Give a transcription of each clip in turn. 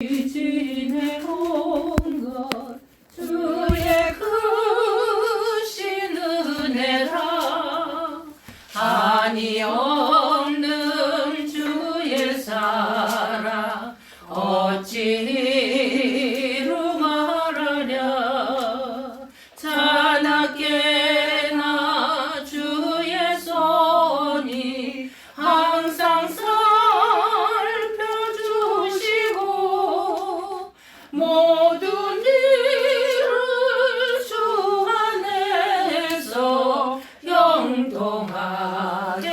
지내온 것 주의 크신 은혜라. 한이 없는 주의 사랑 어찌 이루 말하랴. 자나깨나 주의 손이 항상 살펴주시고 모든 일을 주 안에서 형통하게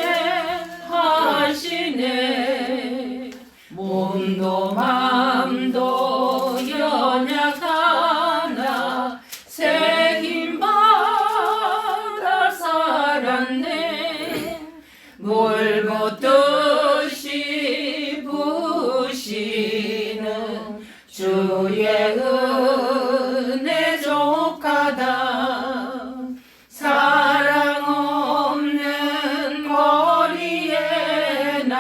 하시네. 몸도 맘도 연약하나 새 힘 받아 살았네. 물붓듯이 부으시는 주의 은혜 족하다. 사랑 없는 거리에나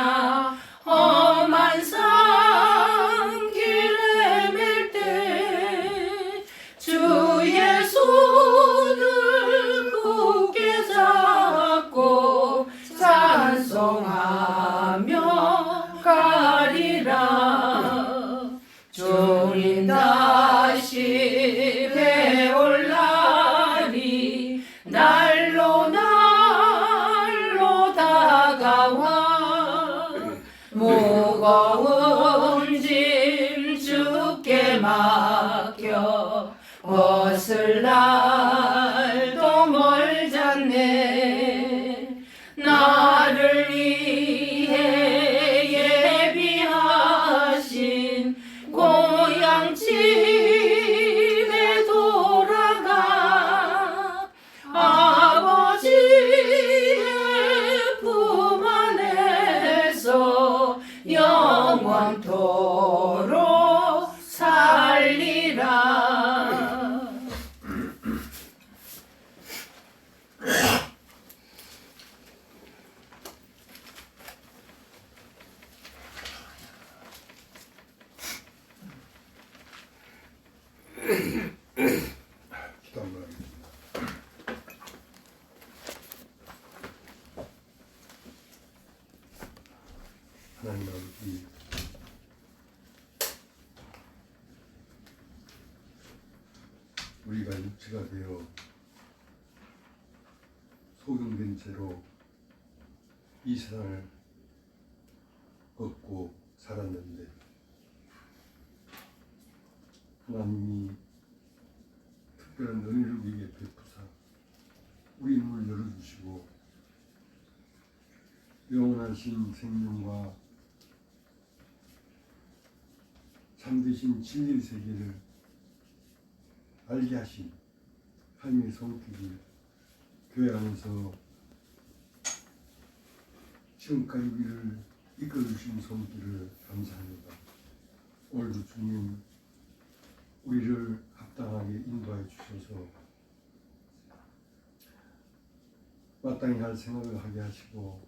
험한 산길 헤맬 때 주의 손을 굳게 잡고 찬송하며 가리라. 주님 다시 배올 날이 날로 다가와. 무거운 짐 주께 맡겨 벗을 날도 멀잖네. 나를 위해 예비하신 고향 집에 돌아가 아버지의 품 안에서 영원토록 살리라. 기도합니다. 하나님 아버지, 우리가 육체가 되어 소경된 채로 이 세상을 걷고 살았는데 하나님이 특별한 은혜를 우리에게 베푸사 우리 눈을 열어주시고 영원하신 생명과 참되신 진리의 세계를 알게 하신 하나님의 성격이 교회 안에서 지금까지 우리를 이끌어주신 성격을 감사합니다. 오늘도 주님 우리를 합당하게 인도하여 주셔서 마땅히 할 생각을 하게 하시고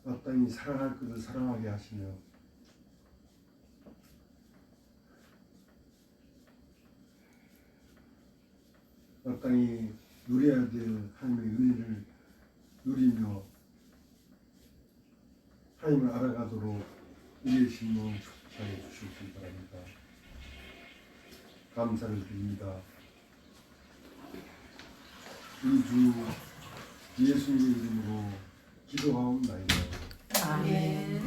마땅히 사랑할 것을 사랑하게 하시며 마땅히 누려야 될 하나님의 은혜를 누리며 하나님을 알아가도록 우리의 심령을 축복하여 주시기 바랍니다. 감사를 드립니다. 우리 주 예수님의 이름으로 기도하옵나이다. 아멘.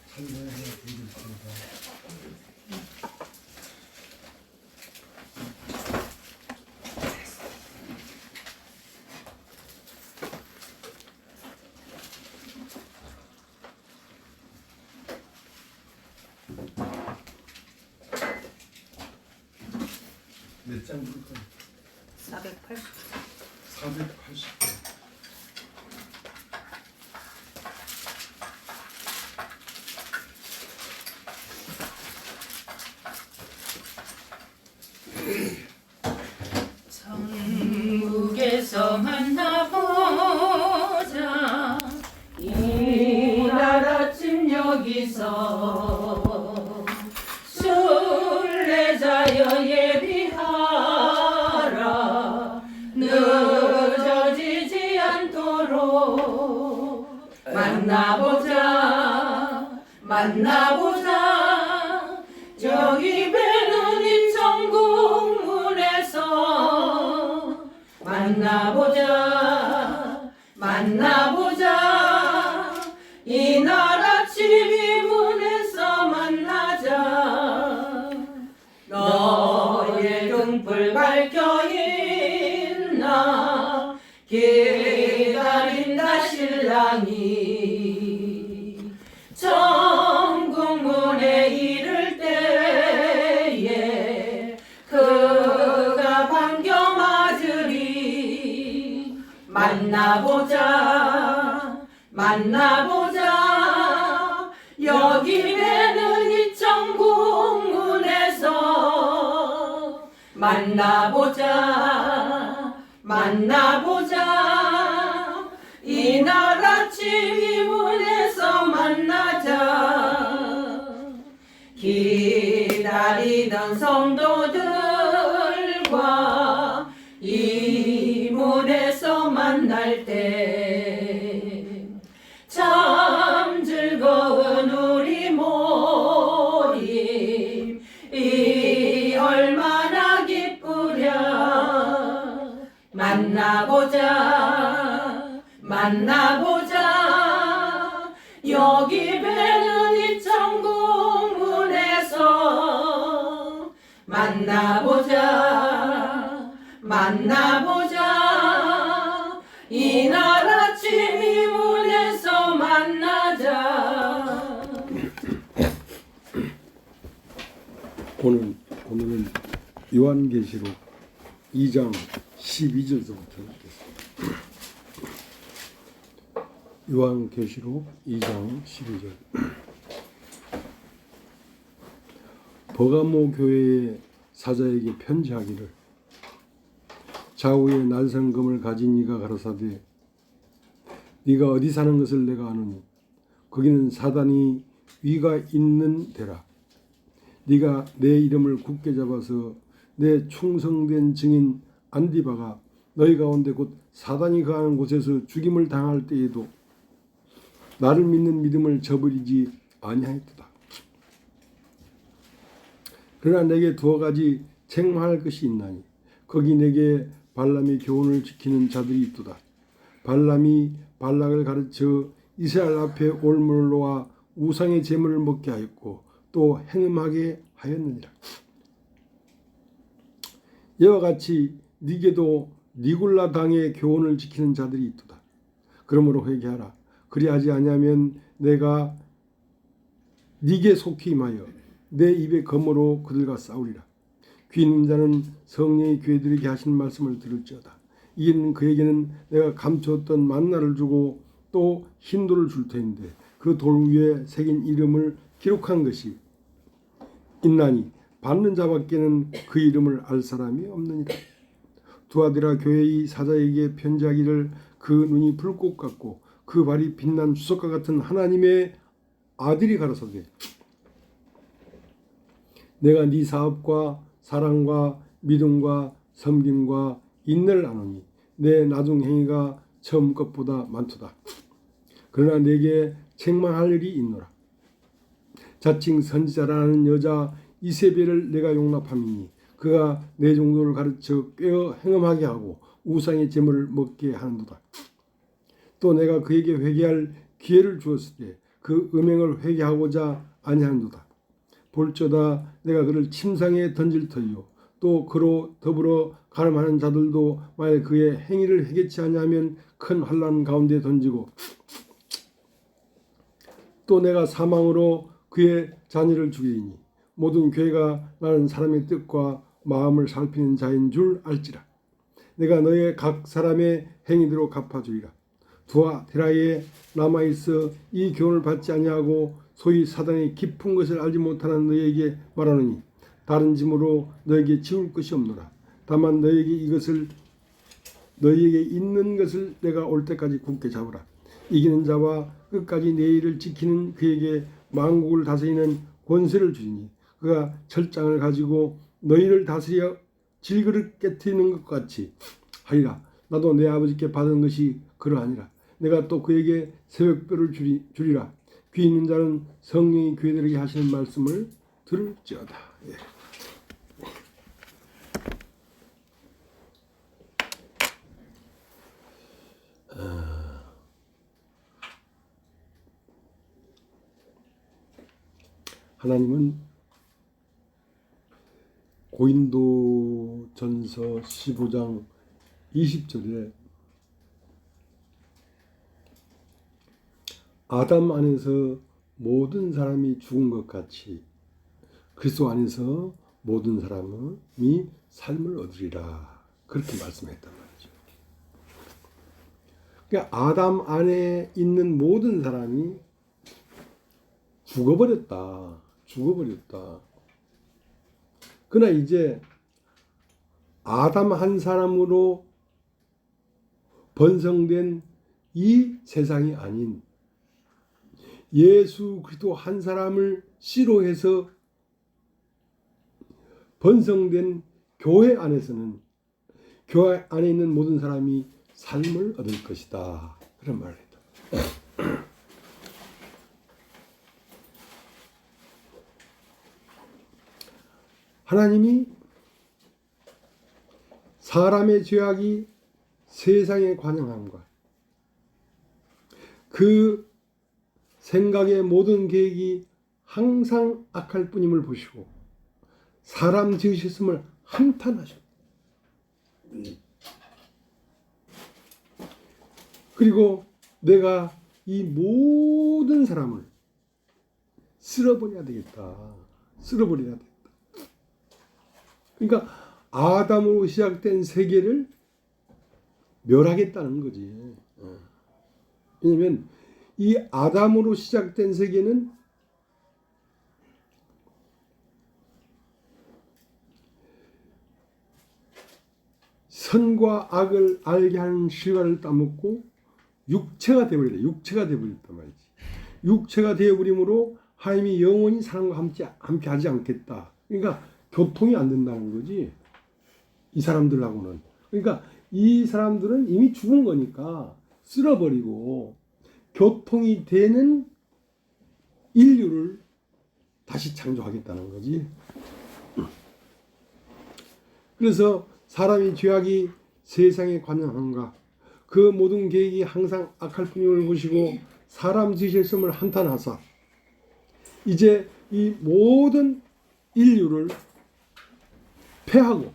찬양해 드리겠습니다. 몇 장 부를까요? 480. 480. 순례자여 예비하라 늦어지지 않도록 만나보자 만나보자 저기 배는 인천공문에서 만나보자 만나보자 이날 아침 이문에서 만나자 너의 등불 밝혀있나 기다린다 신랑이 천국문에 이를 때에 그가 반겨 맞으리 만나보자 만나보자 여기 배는 이천국문에서 만나보자 만나보자 이날 아침 이문에서 만나자 기다리던 성도들과 이문에서 만날 때 참 즐거운 우리 모임 이 얼마나 기쁘랴 만나보자 만나보자 여기 배는 이천국문에서 만나보자 만나보자 이날 아침 이문에서 만나자. 오늘은 요한계시록 2장 12절부터 읽겠습니다. 요한계시록 2장 12절. 버가모 교회의 사자에게 편지하기를 좌우에 날성금을 가진 이가 가로사대 네가 어디 사는 것을 내가 아노니 거기는 사단이 위가 있는 데라. 네가 내 이름을 굳게 잡아서 내 충성된 증인 안디바가 너희 가운데 곧 사단이 거하는 곳에서 죽임을 당할 때에도 나를 믿는 믿음을 저버리지 아니하였도다. 그러나 내게 두어 가지 책망할 것이 있나니 거기 내게 발람의 교훈을 지키는 자들이 있도다. 발람이 발락을 가르쳐 이스라엘 앞에 올무를 놓아 우상의 제물을 먹게 하였고 또 행음하게 하였느니라. 이와 같이 네게도 니굴라 당의 교훈을 지키는 자들이 있도다. 그러므로 회개하라. 그리하지 아니하면 내가 네게 속히 임하여 내 입의 검으로 그들과 싸우리라. 귀 있는 자는 성령의 교회들에게 하신 말씀을 들을지어다. 이는 그에게는 내가 감추었던 만나를 주고 또 흰 돌을 줄 터인데 그 돌 위에 새긴 이름을 기록한 것이 있나니 받는 자밖에는 그 이름을 알 사람이 없느니라. 두아디라 교회의 사자에게 편지하기를 그 눈이 불꽃 같고 그 발이 빛난 주석과 같은 하나님의 아들이 가로사대 내가 네 사업과 사랑과 믿음과 섬김과 인내를 아노니 내 나중 행위가 처음 것보다 많도다. 그러나 내게 책망할 일이 있노라. 자칭 선지자라는 여자 이세벨을 내가 용납함이니 그가 내 종도를 가르쳐 꿰어 행음하게 하고 우상의 제물을 먹게 하는도다. 또 내가 그에게 회개할 기회를 주었을 때 그 음행을 회개하고자 아니하는도다. 볼저다 내가 그를 침상에 던질 터이요 또 그로 더불어 가늠하는 자들도 만약 그의 행위를 해결치 아니하면 큰 환난 가운데 던지고 또 내가 사망으로 그의 자녀를 죽이니 모든 교회가 나는 사람의 뜻과 마음을 살피는 자인 줄 알지라. 내가 너의 각 사람의 행위대로 갚아주리라. 두아디라에 남아있어 이 교훈을 받지 아니하고 소위 사단의 깊은 것을 알지 못하는 너희에게 말하노니 다른 짐으로 너에게 지울 것이 없노라. 다만 너에게 있는 것을 내가 올 때까지 굳게 잡으라. 이기는 자와 끝까지 내 일을 지키는 그에게 만국을 다스리는 권세를 주리니 그가 철장을 가지고 너희를 다스려 질그릇 깨트리는 것 같이 하리라. 나도 내 아버지께 받은 것이 그러하니라. 내가 또 그에게 새벽별을 주리라. 귀 있는 자는 성령이 교회들에게 하시는 말씀을 들을지어다. 예. 하나님은 고린도전서 15장 20절에 아담 안에서 모든 사람이 죽은 것 같이 그리스도 안에서 모든 사람이 삶을 얻으리라 그렇게 말씀했단 말이죠. 그러니까 아담 안에 있는 모든 사람이 죽어버렸다. 그러나 이제 아담 한 사람으로 번성된 이 세상이 아닌 예수 그리스도 한 사람을 씨로 해서 번성된 교회 안에서는 교회 안에 있는 모든 사람이 삶을 얻을 것이다. 그런 말을 했다. 하나님이 사람의 죄악이 세상에 관영함과 그 생각의 모든 계획이 항상 악할 뿐임을 보시고 사람 지으셨음을 한탄하셨다. 그리고 내가 이 모든 사람을 쓸어버려야 되겠다. 그러니까 아담으로 시작된 세계를 멸하겠다는 거지. 왜냐면 이 아담으로 시작된 세계는 선과 악을 알게 하는 실과를 따먹고 육체가 되어버렸단 말이지. 육체가 되어버림으로 하나님이 영원히 사람과 함께 하지 않겠다. 그러니까 교통이 안 된다는 거지. 이 사람들하고는. 그러니까 이 사람들은 이미 죽은 거니까 쓸어버리고 교통이 되는 인류를 다시 창조하겠다는 거지. 그래서 사람이 죄악이 세상에 관영한가 그 모든 계획이 항상 악할 뿐임을 보시고 사람 지으셨음을 한탄하사 이제 이 모든 인류를 패하고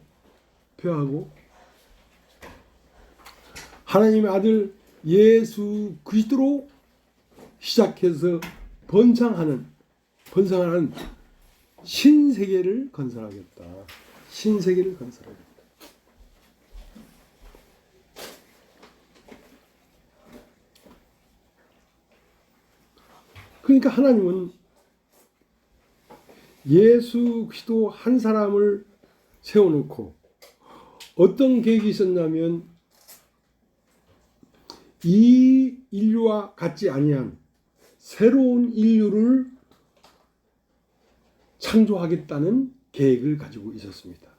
하나님의 아들 예수 그리스도로 시작해서 번창하는 신세계를 건설하겠다. 그러니까 하나님은 예수 그리스도 한 사람을 세워놓고 어떤 계획이 있었냐면 이 인류와 같지 아니한 새로운 인류를 창조하겠다는 계획을 가지고 있었습니다.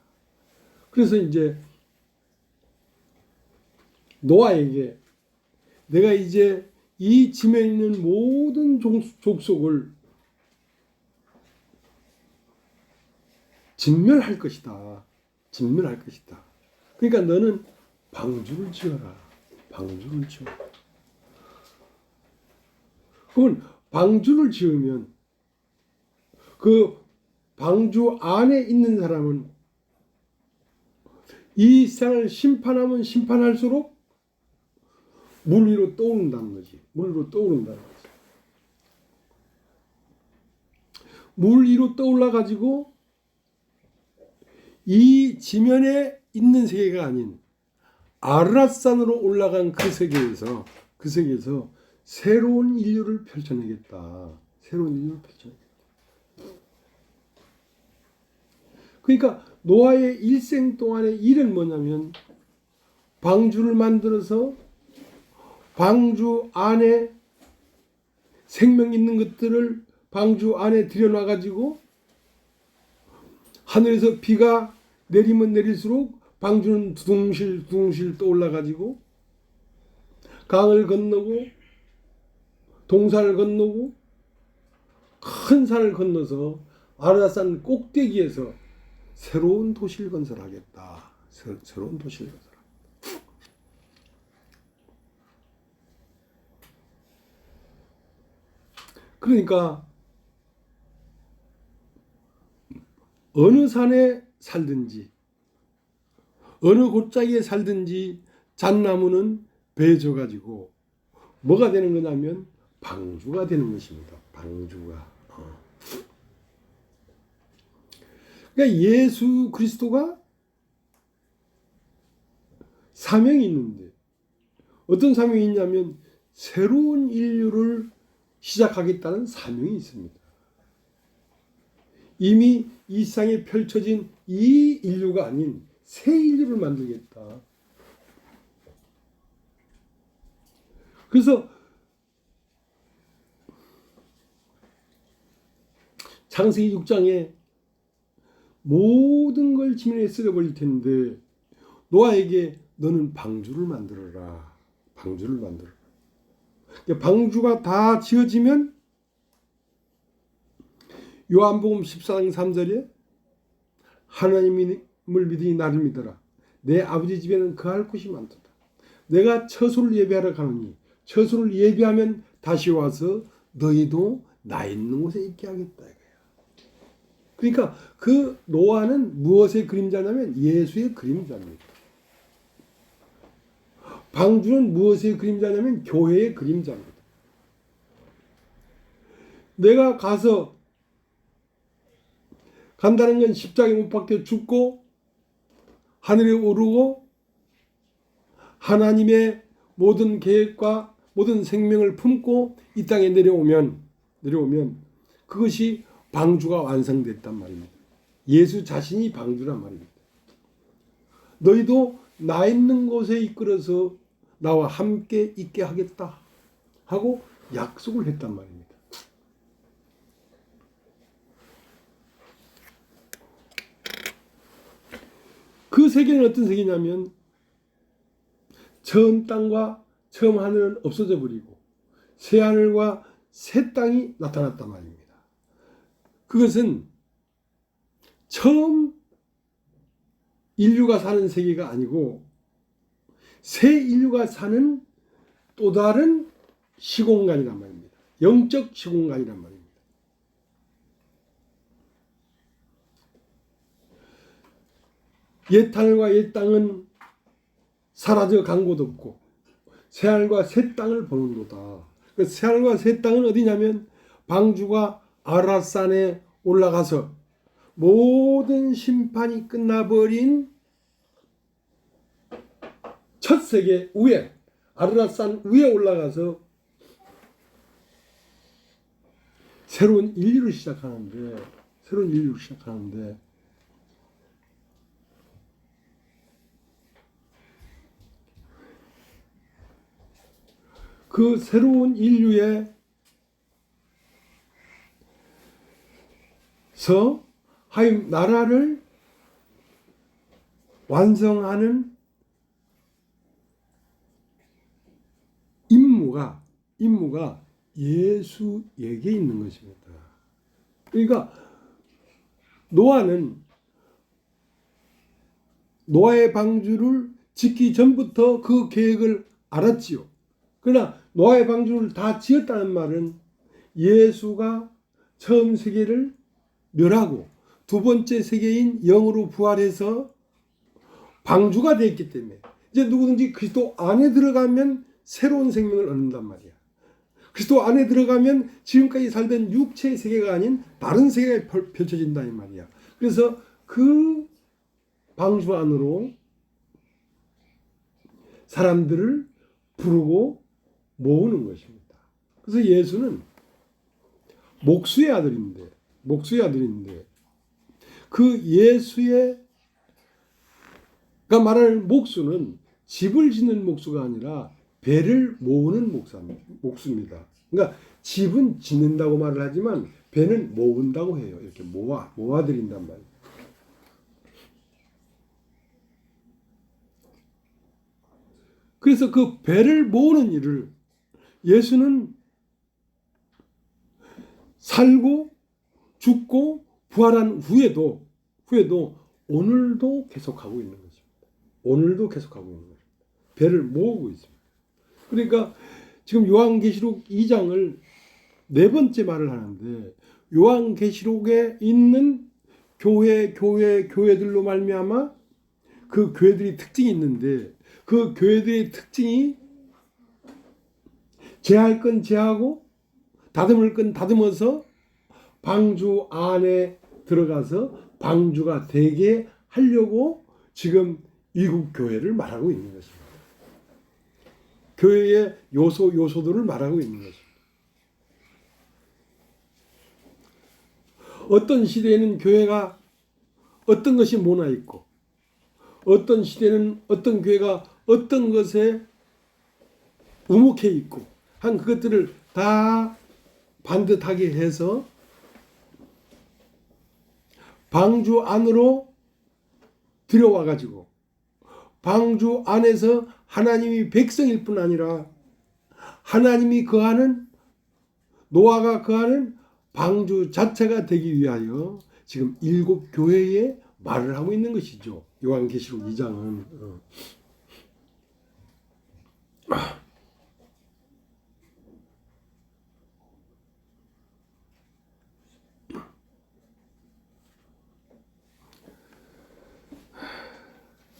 그래서 이제 노아에게 내가 이제 이 지면에 있는 모든 족속을 진멸할 것이다. 그러니까 너는 방주를 지어라. 그건 방주를 지으면 그 방주 안에 있는 사람은 이 세상을 심판하면 심판할수록 물 위로 떠오른다는 거지. 물 위로 떠올라 가지고 이 지면에 있는 세계가 아닌 아르랏산으로 올라간 그 세계에서 새로운 인류를 펼쳐내겠다. 그러니까 노아의 일생 동안의 일은 뭐냐면 방주를 만들어서 방주 안에 생명 있는 것들을 방주 안에 들여놔 가지고 하늘에서 비가 내리면 내릴수록 방주는 두둥실 떠올라 가지고 강을 건너고 동산을 건너고 큰 산을 건너서 아라산 꼭대기에서 새로운 도시를 건설하겠다. 새로운 도시를 건설하겠다. 그러니까 어느 산에 살든지 어느 골짜기에 살든지 잣나무는 베져 가지고 뭐가 되는 거냐면 방주가 되는 것입니다. 방주가. 그러니까 예수 그리스도가 사명이 있는데 어떤 사명이 있냐면 새로운 인류를 시작하겠다는 사명이 있습니다. 이미 이 세상에 펼쳐진 이 인류가 아닌 새 인류를 만들겠다. 그래서 창세기 6장에 모든 걸 지면에 쓸어버릴 텐데 노아에게 너는 방주를 만들어라. 방주를 만들어라. 방주가 다 지어지면 요한복음 14장 3절에 하나님을 믿으니 나를 믿어라. 내 아버지 집에는 거할 곳이 많도다. 내가 처소를 예비하러 가느니 처소를 예비하면 다시 와서 너희도 나 있는 곳에 있게 하겠다. 그러니까 그 노아는 무엇의 그림자냐면 예수의 그림자입니다. 방주는 무엇의 그림자냐면 교회의 그림자입니다. 내가 가서 간다는 건 십자가에 못 박혀 죽고 하늘에 오르고 하나님의 모든 계획과 모든 생명을 품고 이 땅에 내려오면 그것이 방주가 완성됐단 말입니다. 예수 자신이 방주란 말입니다. 너희도 나 있는 곳에 이끌어서 나와 함께 있게 하겠다 하고 약속을 했단 말입니다. 그 세계는 어떤 세계냐면 처음 땅과 처음 하늘은 없어져 버리고 새 하늘과 새 땅이 나타났단 말입니다. 그것은 처음 인류가 사는 세계가 아니고 새 인류가 사는 또 다른 시공간이란 말입니다. 영적 시공간이란 말입니다. 옛 하늘과 옛 땅은 사라져 간 곳 없고 새 하늘과 새 땅을 보는도다. 그 새 하늘과 새 땅은 어디냐면 방주가 아라산에 올라가서 모든 심판이 끝나버린 첫 세계 위에 아라산 위에 올라가서 새로운 인류를 시작하는데 그 새로운 인류에서 하나님 나라를 완성하는 임무가 예수에게 있는 것입니다. 그러니까 노아는 노아의 방주를 짓기 전부터 그 계획을 알았지요. 그러나 노아의 방주를 다 지었다는 말은 예수가 처음 세계를 멸하고 두 번째 세계인 영으로 부활해서 방주가 되었기 때문에 이제 누구든지 그리스도 안에 들어가면 새로운 생명을 얻는단 말이야. 그리스도 안에 들어가면 지금까지 살던 육체의 세계가 아닌 다른 세계가 펼쳐진다 이 말이야. 그래서 그 방주 안으로 사람들을 부르고 모으는 것입니다. 그래서 예수는 목수의 아들인데 그 예수가 말하는 목수는 집을 짓는 목수가 아니라 배를 모으는 목수입니다. 그러니까 집은 짓는다고 말을 하지만 배는 모은다고 해요. 이렇게 모아드린단 말이에요. 그래서 그 배를 모으는 일을 예수는 살고 죽고 부활한 후에도 오늘도 계속하고 있는 것입니다. 오늘도 계속하고 있는 것입니다. 배를 모으고 있습니다. 그러니까 지금 요한계시록 2장을 네 번째 말을 하는데 요한계시록에 있는 교회들로 말미암아 그 교회들이 특징이 있는데 그 교회들의 특징이 제할 건 제하고 다듬을 건 다듬어서 방주 안에 들어가서 방주가 되게 하려고 지금 일곱 교회를 말하고 있는 것입니다. 교회의 요소들을 말하고 있는 것입니다. 어떤 시대에는 교회가 어떤 것이 모나 있고 어떤 시대는 어떤 교회가 어떤 것에 우묵해 있고 한 그것들을 다 반듯하게 해서 방주 안으로 들여와 가지고 방주 안에서 하나님이 백성일 뿐 아니라 하나님이 거하는 노아가 거하는 방주 자체가 되기 위하여 지금 일곱 교회에 말을 하고 있는 것이죠. 요한계시록 2장은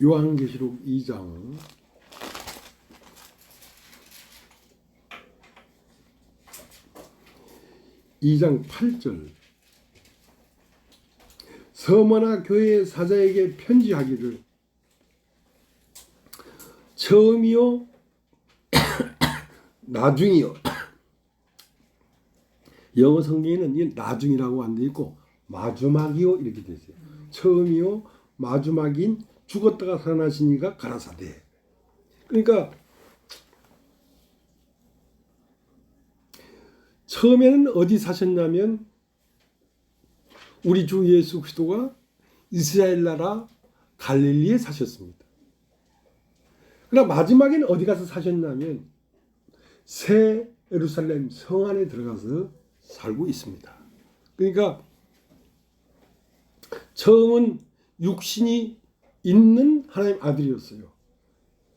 요한계시록 2장 8절 서머나 교회의 사자에게 편지하기를 처음이요 나중이요 영어 성경에는 이 나중이라고 안 돼 있고 마지막이요 이렇게 돼 있어요. 처음이요 마지막인 죽었다가 살아나신 이가 가라사대. 그러니까 처음에는 어디 사셨냐면 우리 주 예수 그리스도가 이스라엘 나라 갈릴리에 사셨습니다. 그러나 마지막에는 어디 가서 사셨냐면 새 예루살렘 성 안에 들어가서 살고 있습니다. 그러니까 처음은 육신이 있는 하나님 아들이었어요.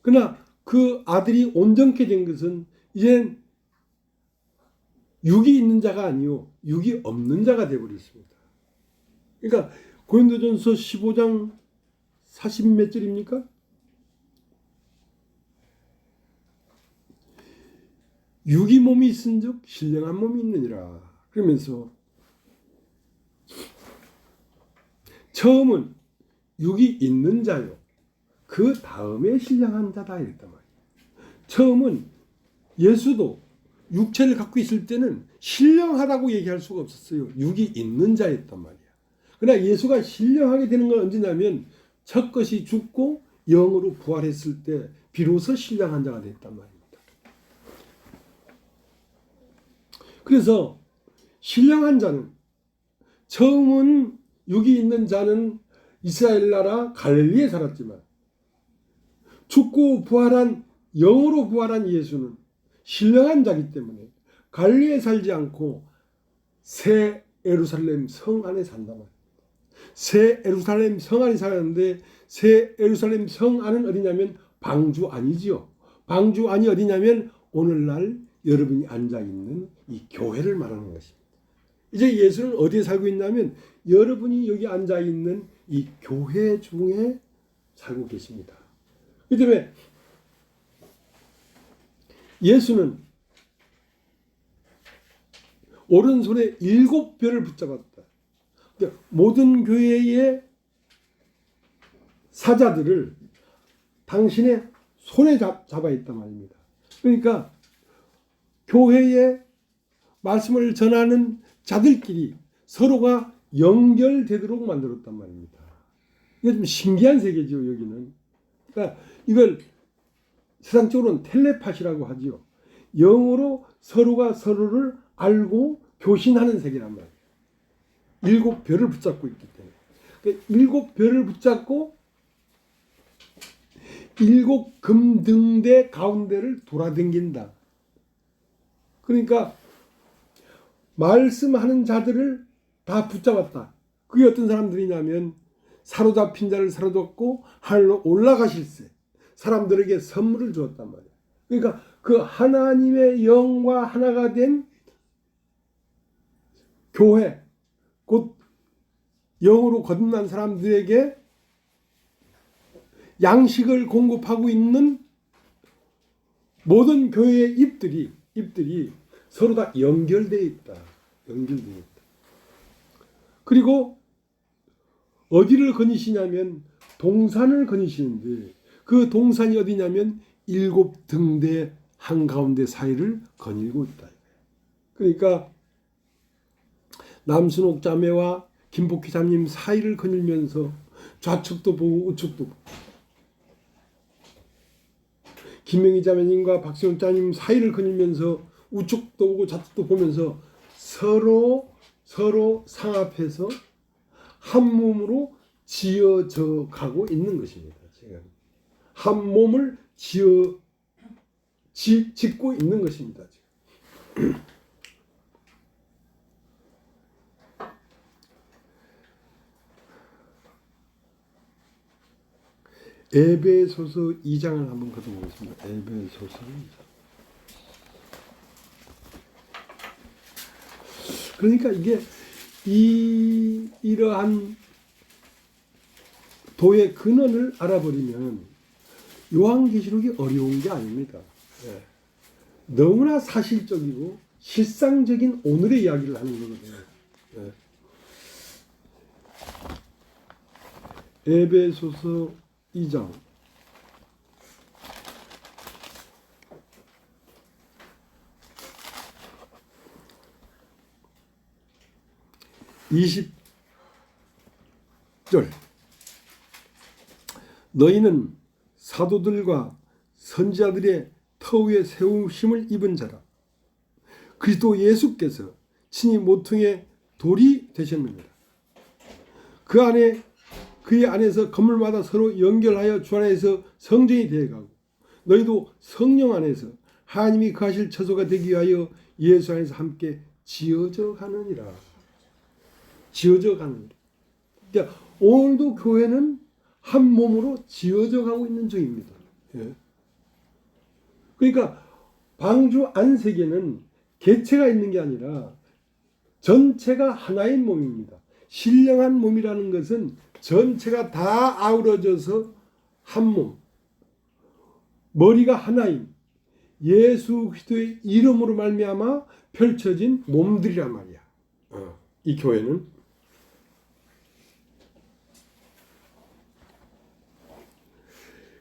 그러나 그 아들이 온전케 된 것은 이젠 육이 있는 자가 아니요 육이 없는 자가 되어버렸습니다. 그러니까 고린도전서 15장 40몇 절입니까? 육이 몸이 있은즉 신령한 몸이 있느니라. 그러면서 처음은 육이 있는 자요. 그 다음에 신령한 자다 이랬단 말이에요. 처음은 예수도 육체를 갖고 있을 때는 신령하다고 얘기할 수가 없었어요. 육이 있는 자였단 말이야. 그러나 예수가 신령하게 되는 건 언제냐면 첫 것이 죽고 영으로 부활했을 때 비로소 신령한 자가 됐단 말입니다. 그래서 신령한 자는 처음은 육이 있는 자는 이스라엘 나라 갈릴리에 살았지만 죽고 부활한 영으로 부활한 예수는 신령한 자이기 때문에 갈릴리에 살지 않고 새 예루살렘 성 안에 산단 말입니다. 새 예루살렘 성 안에 살았는데 새 예루살렘 성 안은 어디냐면 방주 안이지요. 방주 안이 어디냐면 오늘날 여러분이 앉아있는 이 교회를 말하는 것입니다. 이제 예수는 어디에 살고 있냐면 여러분이 여기 앉아있는 이 교회 중에 살고 계십니다. 그 때문에 예수는 오른손에 7별을 붙잡았다. 그러니까 모든 교회의 사자들을 당신의 손에 잡아 있단 말입니다. 그러니까 교회의 말씀을 전하는 자들끼리 서로가 연결되도록 만들었단 말입니다. 이게 좀 신기한 세계죠, 여기는. 그러니까 이걸 세상적으로는 텔레파시라고 하지요. 영어로 서로가 서로를 알고 교신하는 세계란 말이에요. 일곱 별을 붙잡고 있기 때문에. 그러니까 일곱 별을 붙잡고 일곱 금등대 가운데를 돌아다닌다. 그러니까 말씀하는 자들을 다 붙잡았다. 그게 어떤 사람들이냐면 사로잡힌 자를 사로잡고 하늘로 올라가실세 사람들에게 선물을 주었단 말이에요. 그러니까 그 하나님의 영과 하나가 된 교회, 곧 영으로 거듭난 사람들에게 양식을 공급하고 있는 모든 교회의 잎들이 서로 다 연결되어 있다. 연결되어 있다. 그리고 어디를 거니시냐면 동산을 거니시는데 그 동산이 어디냐면 일곱 등대 한가운데 사이를 거닐고 있다. 그러니까 남순옥 자매와 김복희 자매님 사이를 거닐면서 좌측도 보고 우측도 보고 김명희 자매님과 박세훈 자매님 사이를 거닐면서 우측도 보고 좌측도 보면서 서로 상합해서 한 몸으로 지어져 가고 있는 것입니다. 지금 한 몸을 짓고 있는 것입니다. 지금. 에베소서 2장을 한번 걷어보겠습니다. 에베소서 2장. 그러니까 이게 이러한 도의 근원을 알아버리면 요한계시록이 어려운 게 아닙니다. 예. 너무나 사실적이고 실상적인 오늘의 이야기를 하는 거거든요. 예. 에베소서 2장 20절 너희는 사도들과 선지자들의 터 위에 세우심을 입은 자라 그리스도 예수께서 친히 모퉁이의 돌이 되셨느니라. 그의 안에서 건물마다 서로 연결하여 주 안에서 성전이 되어가고 너희도 성령 안에서 하나님이 거하실 처소가 되기 위하여 예수 안에서 함께 지어져 가느니라. 지어져 가느니라. 그러니까 오늘도 교회는 한 몸으로 지어져 가고 있는 중입니다. 예. 그러니까 방주 안색에는 개체가 있는 게 아니라 전체가 하나의 몸입니다. 신령한 몸이라는 것은 전체가 다 아우러져서 한 몸, 머리가 하나인 예수 그리스도의 이름으로 말미암아 펼쳐진 몸들이란 말이야. 이 교회는.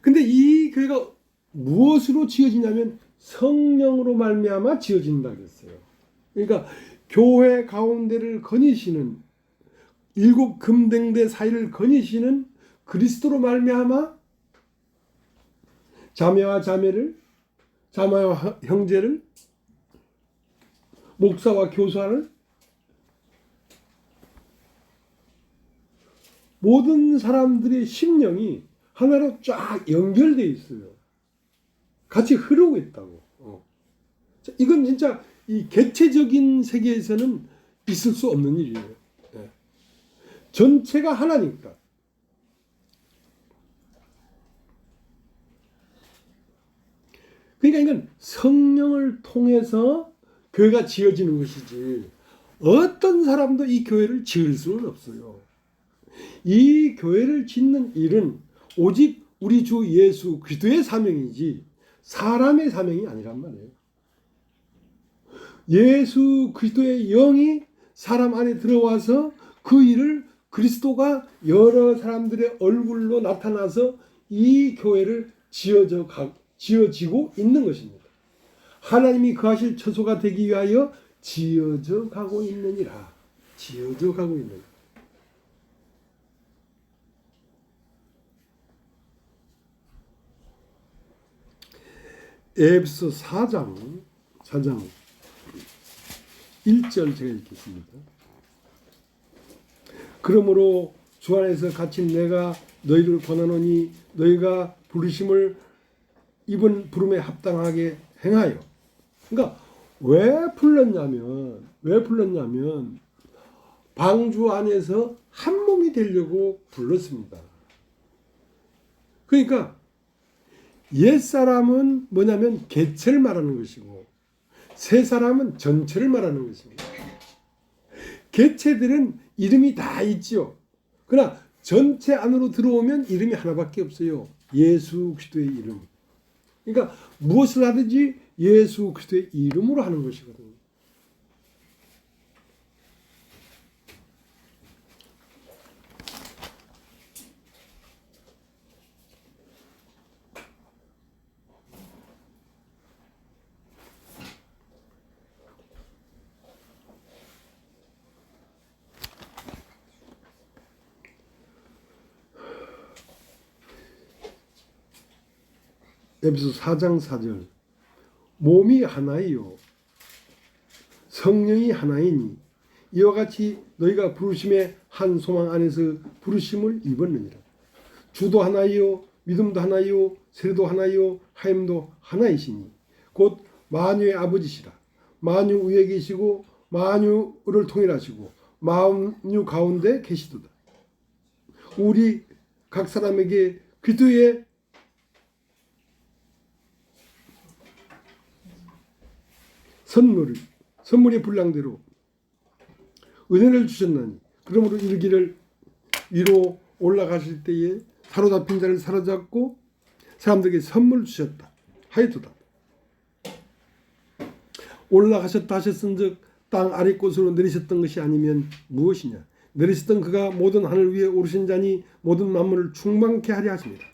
근데 이 교회가 무엇으로 지어지냐면 성령으로 말미암아 지어진다 그랬어요. 그러니까 교회 가운데를 거니시는 일곱 금등대 사이를 거니시는 그리스도로 말미암아 자매와 형제를 목사와 교사를 모든 사람들의 심령이 하나로 쫙 연결되어 있어요. 같이 흐르고 있다고. 이건 진짜 이 개체적인 세계에서는 있을 수 없는 일이에요. 전체가 하나니까. 그러니까 이건 성령을 통해서 교회가 지어지는 것이지 어떤 사람도 이 교회를 지을 수는 없어요. 이 교회를 짓는 일은 오직 우리 주 예수 그리스도의 사명이지 사람의 사명이 아니란 말이에요. 예수 그리스도의 영이 사람 안에 들어와서 그 일을 그리스도가 여러 사람들의 얼굴로 나타나서 이 교회를 지어지고 있는 것입니다. 하나님이 거하실 처소가 되기 위하여 지어져 가고 있느니라. 지어져 가고 있느니라. 에베소 4장 1절 제가 읽겠습니다. 그러므로 주 안에서 갇힌 내가 너희를 권하노니 너희가 부르심을 입은 부름에 합당하게 행하여. 그러니까 왜 불렀냐면 방주 안에서 한 몸이 되려고 불렀습니다. 그러니까 옛사람은 뭐냐면 개체를 말하는 것이고 새사람은 전체를 말하는 것입니다. 개체들은 이름이 다 있지요. 그러나 전체 안으로 들어오면 이름이 하나밖에 없어요. 예수 그리스도의 이름. 그러니까 무엇을 하든지 예수 그리스도의 이름으로 하는 것이거든요. 에베소 4장 4절 몸이 하나이요 성령이 하나이니 이와 같이 너희가 부르심의 한 소망 안에서 부르심을 입었느니라. 주도 하나이요 믿음도 하나이요 세례도 하나이요 하임도 하나이시니 곧 만유의 아버지시라. 만유 위에 계시고 만유를 통일하시고 만유 가운데 계시도다. 우리 각 사람에게 그리스도의 선물의 분량대로 은혜를 주셨나니 그러므로 이르기를 위로 올라가실 때에 사로잡힌 자를 사로잡고 사람들에게 선물 주셨다 하였도다. 올라가셨다 하셨은즉 땅 아래 곳으로 내리셨던 것이 아니면 무엇이냐. 내리셨던 그가 모든 하늘 위에 오르신 자니 모든 만물을 충만케 하려 하십니다.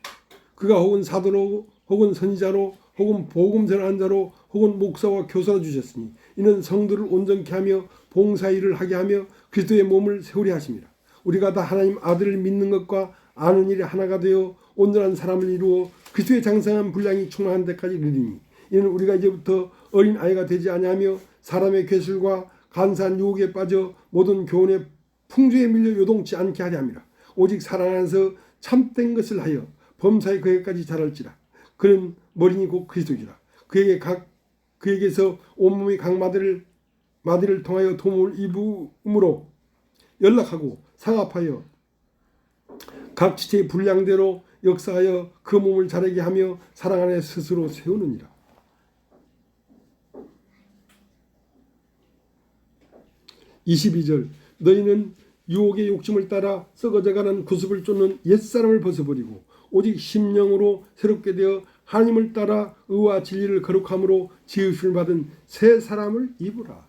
그가 혹은 사도로 혹은 선지자로 혹은 복음 전하는 자로 혹은 목사와 교사로 주셨으니 이는 성도를 온전케 하며 봉사일을 하게 하며 그리스도의 몸을 세우려 하십니다. 우리가 다 하나님 아들을 믿는 것과 아는 일이 하나가 되어 온전한 사람을 이루어 그리스도의 장성한 분량이 충만한 데까지 이르리니 이는 우리가 이제부터 어린 아이가 되지 아니하며 사람의 괴술과 간사한 유혹에 빠져 모든 교훈의 풍조에 밀려 요동치 않게 하려 함이라. 오직 사랑 안에서 참된 것을 하여 범사에 그에까지 자랄지라. 그는 머리니 곧 그리스도이라. 그에게서 온몸이 각 마디를 통하여 도움을 입음으로 연락하고 상합하여 각 지체의 분량대로 역사하여 그 몸을 자라게 하며 사랑 안에 스스로 세우느니라. (22절) 너희는 유혹의 욕심을 따라 썩어져가는 구습을 쫓는 옛사람을 벗어버리고 오직 심령으로 새롭게 되어 하나님을 따라 의와 진리를 거룩함으로 지으심을 받은 새 사람을 입으라.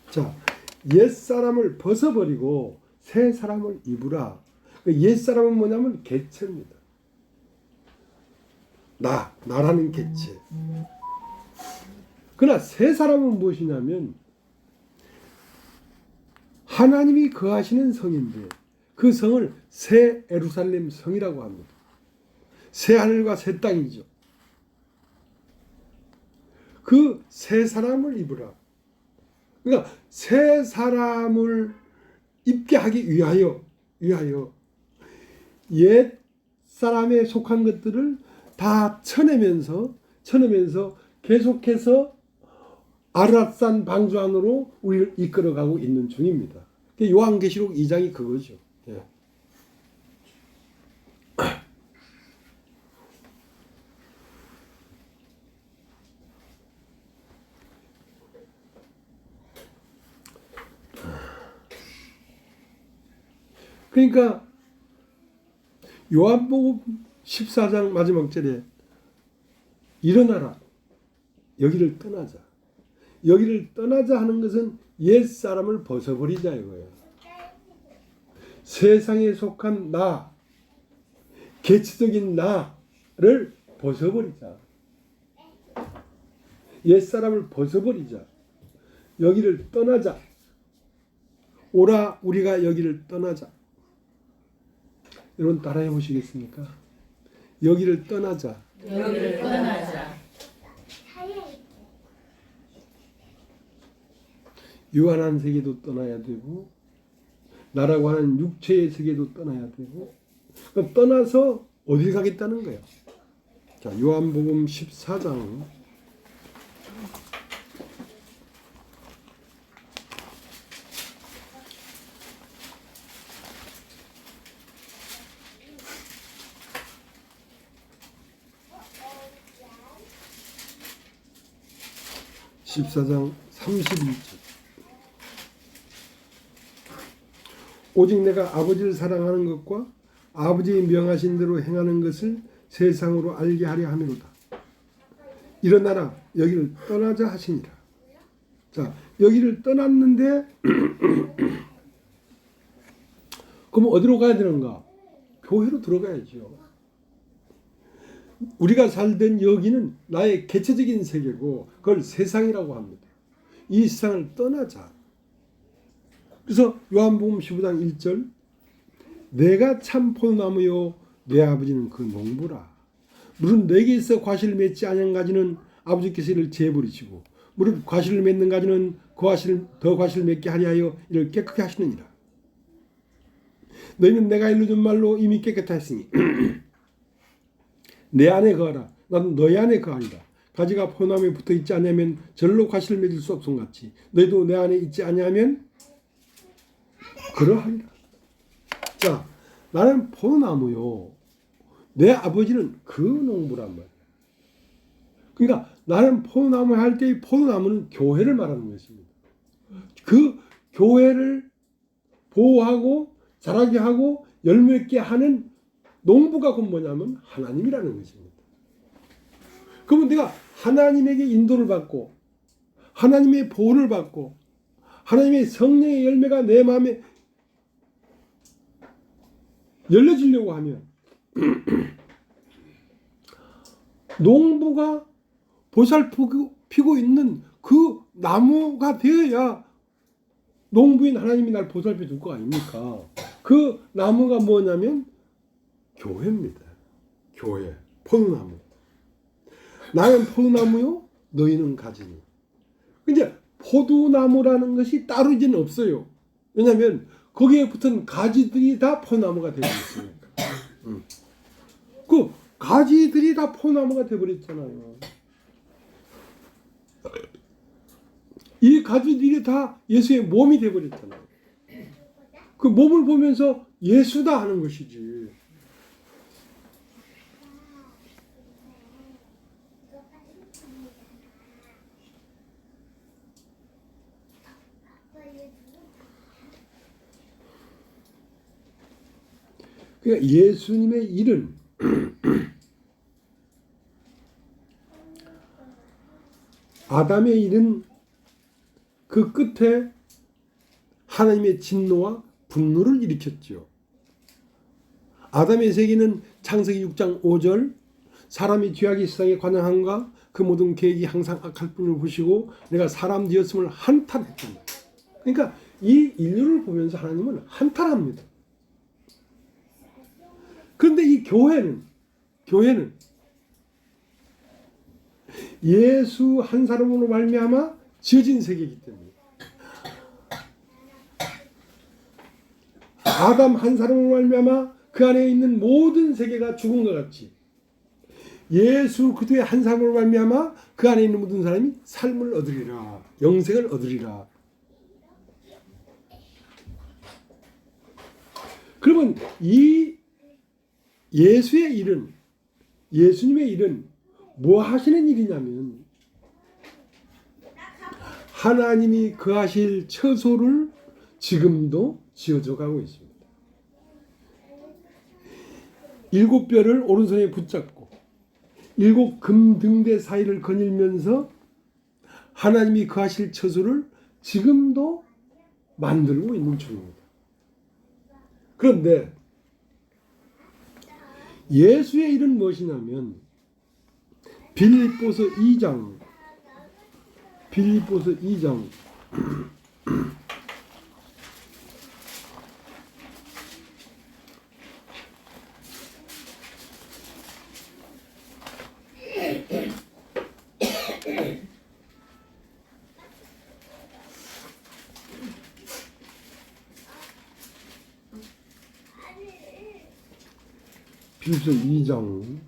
자, 옛사람을 벗어버리고 새 사람을 입으라. 옛사람은 뭐냐면 개체입니다. 나라는 개체. 그러나 새 사람은 무엇이냐면 하나님이 거하시는 성인데 그 성을 새 예루살렘 성이라고 합니다. 새 하늘과 새 땅이죠. 그 새 사람을 입으라. 그러니까 새 사람을 입게 하기 위하여 옛 사람에 속한 것들을 다 쳐내면서 계속해서 아라산 방주 안으로 우리를 이끌어가고 있는 중입니다. 요한계시록 2장이 그거죠. 예. 그러니까 요한복음 14장 마지막 절에 일어나라. 여기를 떠나자. 여기를 떠나자 하는 것은 옛사람을 벗어버리자 이거예요. 세상에 속한 나, 개체적인 나를 벗어버리자. 옛사람을 벗어버리자. 여기를 떠나자. 오라 우리가 여기를 떠나자. 여러분 따라해 보시겠습니까? 여기를 떠나자. 여기를 떠나자. 유한한 세계도 떠나야 되고 나라고 하는 육체의 세계도 떠나야 되고 떠나서 어딜 가겠다는 거예요. 자, 요한복음 14장 14장 31절. 오직 내가 아버지를 사랑하는 것과 아버지의 명하신 대로 행하는 것을 세상으로 알게 하려 함이로다. 일어나라 여기를 떠나자 하시니라. 자, 여기를 떠났는데 그럼 어디로 가야 되는가? 교회로 들어가야죠. 우리가 살던 여기는 나의 개체적인 세계고 그걸 세상이라고 합니다. 이 세상을 떠나자. 그래서 요한복음 15장 1절 내가 참 포도나무요 내 아버지는 그 농부라. 무릇 내게 있어 과실을 맺지 아니한 가지는 아버지께서 이를 제버리시고 무릇 과실을 맺는 가지는 더 과실을 맺게 하리하여 이를 깨끗게 하시느니라. 너희는 내가 일러준 말로 이미 깨끗하였으니 내 안에 거하라. 나도 너희 안에 거하리라. 가지가 포도나무에 붙어 있지 않으면 절로 과실을 맺을 수 없음 같이 너희도 내 안에 있지 아니하면 그러하리라. 자, 나는 포도나무요. 내 아버지는 그 농부란 말이야. 그러니까 나는 포도나무 할 때 이 포도나무는 교회를 말하는 것입니다. 그 교회를 보호하고 자라게 하고 열매 맺게 하는 농부가 곧 뭐냐면 하나님이라는 것입니다. 그러면 내가 하나님에게 인도를 받고 하나님의 보호를 받고 하나님의 성령의 열매가 내 마음에 열려지려고 하면 농부가 보살피고 있는 그 나무가 되어야 농부인 하나님이 날 보살펴 줄 거 아닙니까? 그 나무가 뭐냐면 교회입니다. 교회, 포도나무. 나는 포도나무요, 너희는 가지니. 이제 포도나무라는 것이 따로 이제는 없어요. 왜냐하면 거기에 붙은 가지들이 다 포도나무가 되어 있으니까. 그 가지들이 다 포도나무가 되어버렸잖아요. 이 가지들이 다 예수의 몸이 되어버렸잖아요. 그 몸을 보면서 예수다 하는 것이지. 그러니까 예수님의 일은 아담의 일은 그 끝에 하나님의 진노와 분노를 일으켰죠. 아담의 세계는 창세기 6장 5절 사람이 죄악의 세상에 관영함과 그 모든 계획이 항상 악할 뿐을 보시고 내가 사람 되었음을 한탄했다. 그러니까 이 인류를 보면서 하나님은 한탄합니다. 그런데 이 교회는 예수 한 사람으로 말미암아 지어진 세계이기 때문에 아담 한 사람으로 말미암아 그 안에 있는 모든 세계가 죽은 것 같이 예수 그리스도의 한 사람으로 말미암아 그 안에 있는 모든 사람이 삶을 얻으리라, 영생을 얻으리라. 그러면 이 예수의 일은, 예수님의 일은 뭐 하시는 일이냐면 하나님이 거하실 처소를 지금도 지어져 가고 있습니다. 7뼈를 오른손에 붙잡고 7 금등대 사이를 거닐면서 하나님이 거하실 처소를 지금도 만들고 있는 중입니다. 그런데 예수의 일은 무엇이냐면 빌립보서 2장 빌립보서 2장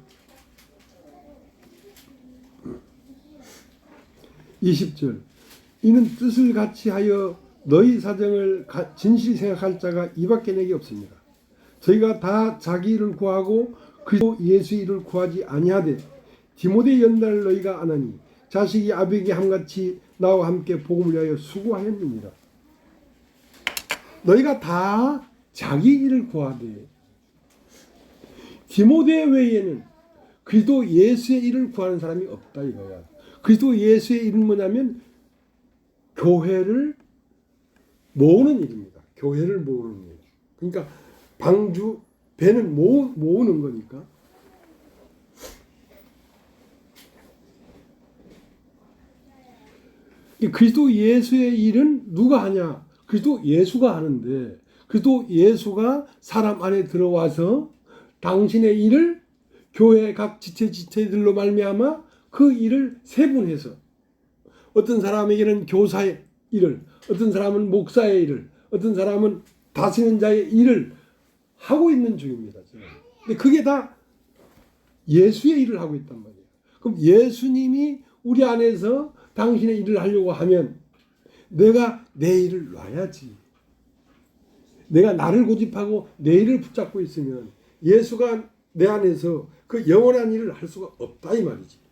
20절 이는 뜻을 같이 하여 너희 사정을 진실히 생각할 자가 이밖에 내게 없습니다. 저희가 다 자기 일을 구하고 그리스도 예수 일을 구하지 아니하되 디모데 연단을 너희가 안하니 자식이 아비에게 함같이 나와 함께 복음을 위하여 수고하였느니라. 너희가 다 자기 일을 구하되 디모데 외에는 그리스도 예수의 일을 구하는 사람이 없다 이거야. 그리스도 예수의 일은 뭐냐면 교회를 모으는 일입니다. 교회를 모으는 일. 그러니까 방주 배는 모으는 거니까. 그리스도 예수의 일은 누가 하냐? 그리스도 예수가 하는데 그리스도 예수가 사람 안에 들어와서 당신의 일을 교회 각 지체들로 말미암아 그 일을 세분해서 어떤 사람에게는 교사의 일을, 어떤 사람은 목사의 일을, 어떤 사람은 다스리는 자의 일을 하고 있는 중입니다. 근데 그게 다 예수의 일을 하고 있단 말이에요. 그럼 예수님이 우리 안에서 당신의 일을 하려고 하면 내가 내 일을 놔야지. 내가 나를 고집하고 내 일을 붙잡고 있으면 예수가 내 안에서 그 영원한 일을 할 수가 없다 이 말이지.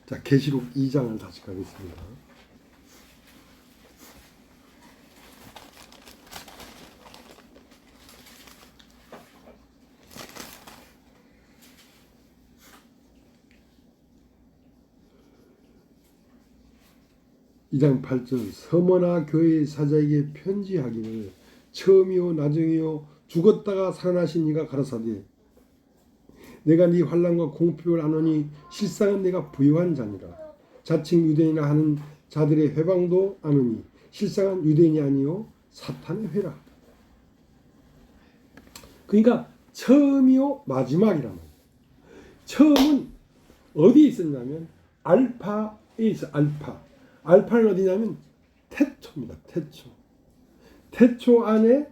자, 계시록 2장을 다시 가겠습니다. 이 장 8절 서머나 교회의 사자에게 편지하기를 처음이요 나중이요 죽었다가 살아나신 이가 가라사대 내가 네 환난과 공핍을 아노니 실상은 내가 부유한 자니라. 자칭 유대인이라 하는 자들의 회방도 아노니 실상은 유대인이 아니요 사탄의 회라. 그러니까 처음이요 마지막이란 말이에요. 처음은 어디에 있었냐면 알파에 있어. 알파는 어디냐면 태초입니다. 태초 안에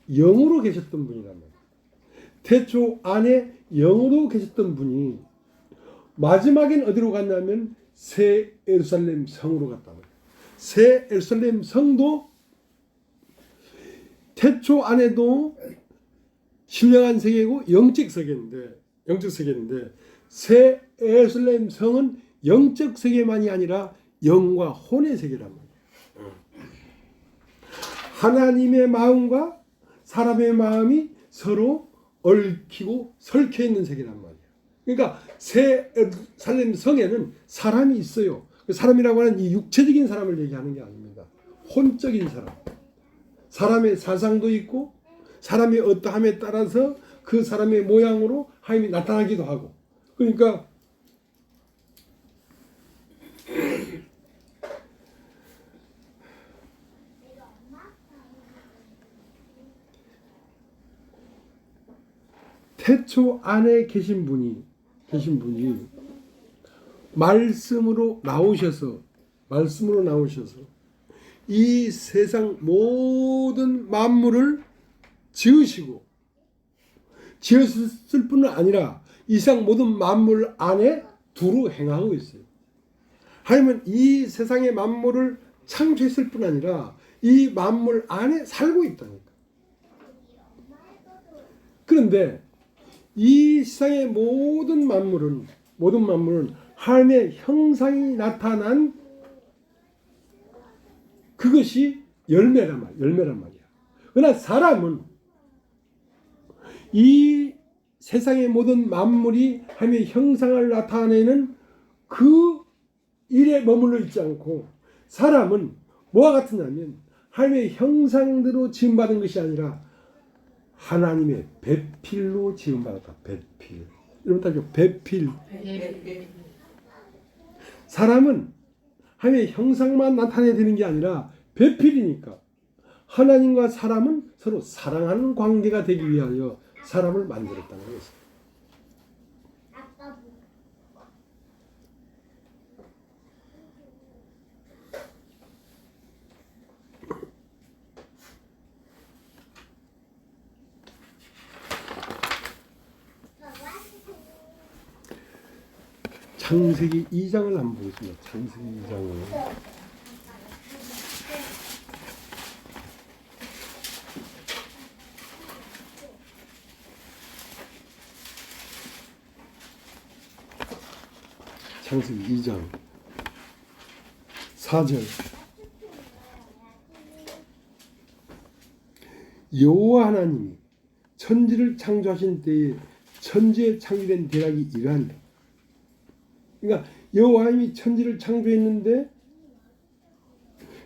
영으로 계셨던 분이란 말이에요. 태초 안에 영으로 계셨던 분이 마지막엔 어디로 갔냐면 새 예루살렘 성으로 갔다 말이에요. 새 예루살렘 성도 태초 안에도 신령한 세계고 영적 세계인데 새 예루살렘 성은 영적 세계만이 아니라 영과 혼의 세계란 말이에요. 하나님의 마음과 사람의 마음이 서로 얽히고 설켜 있는 세계란 말이에요. 그러니까 새 예루살렘 성에는 사람이 있어요. 사람이라고 하는 이 육체적인 사람을 얘기하는 게 아닙니다. 혼적인 사람. 사람의 사상도 있고 사람의 어떠함에 따라서 그 사람의 모양으로 하나님이 나타나기도 하고. 그러니까 태초 안에 계신 분이 말씀으로 나오셔서 이 세상 모든 만물을 지으시고 지었을 뿐만 아니라 이 세상 모든 만물 안에 두루 행하고 있어요. 하나님은 이 세상의 만물을 창조했을 뿐 아니라 이 만물 안에 살고 있다니까. 그런데 이 세상의 모든 만물은 하나님의 형상이 나타난 그것이 열매란 말이야. 그러나 사람은 이 세상의 모든 만물이 하나님의 형상을 나타내는 그 일에 머물러 있지 않고 사람은 뭐와 같으냐면 하나님의 형상대로 지음받은 것이 아니라 하나님의 배필로 지음받았다. 배필. 여러분 다 배필. 사람은 하나님의 형상만 나타내야 되는 게 아니라 배필이니까 하나님과 사람은 서로 사랑하는 관계가 되기 위하여 사람을 만들었다는 것입니다. 창세기 2장을 한번 보겠습니다. 창세기 2장을. 창세기 2장 4절. 여호와 하나님이 천지를 창조하신 때에 천지에 창조된 대략이 이러하니라. 그러니까 여호와 하나님이 천지를 창조했는데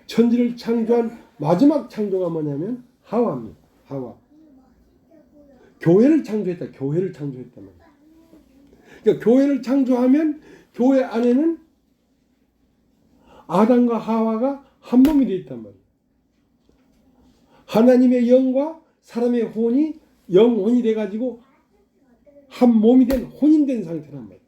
천지를 창조한 마지막 창조가 뭐냐면 하와입니다. 하와. 교회를 창조했다. 교회를 창조했단 말이에요. 그러니까 교회를 창조하면 교회 안에는 아담과 하와가 한 몸이 되어 있단 말이에요. 하나님의 영과 사람의 혼이 영혼이 돼가지고 한 몸이 된 혼인된 상태란 말이에요.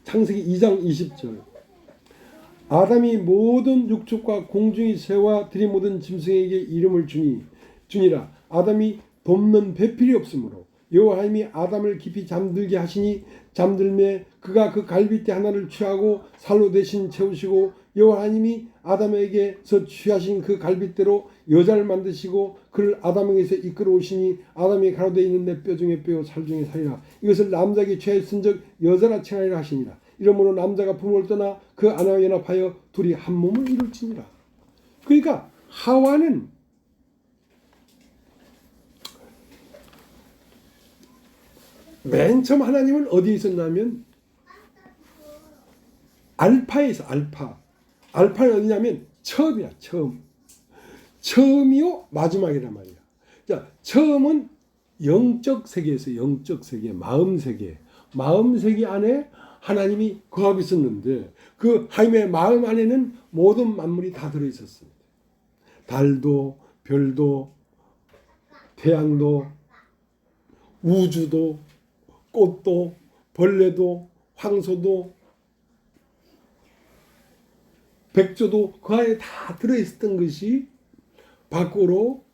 창세기 2장 20절. 아담이 모든 육축과 공중의 새와 들이 모든 짐승에게 이름을 주니라. 아담이 돕는 배필이 없으므로 여호와 하나님이 아담을 깊이 잠들게 하시니 잠들매 그가 그 갈빗대 하나를 취하고 살로 대신 채우시고 여호와 하나님이 아담에게서 취하신 그 갈빗대로 여자를 만드시고 그를 아담에게서 이끌어 오시니 아담이 가로되 있는 내 뼈 중에 뼈요 살 중에 살이라. 이것을 남자에게 취하였은즉 여자라 칭하리라 하시니라. 이러므로 남자가 부모를 떠나 그 아내와 연합하여 둘이 한 몸을 이룰지니라. 그러니까 하와는 맨 처음 하나님은 어디에 있었냐면 알파에 있어. 알파는 어디냐면 처음이야. 처음이요 마지막이란 말이야. 자, 처음은 영적 세계에서 영적 세계, 마음 세계 안에 하나님이 거하고 있었는데 그 하나님의 마음 안에는 모든 만물이 다 들어 있었습니다. 달도, 별도, 태양도, 우주도, 꽃도, 벌레도, 황소도, 백조도 그 안에 다 들어있었던 것이 밖으로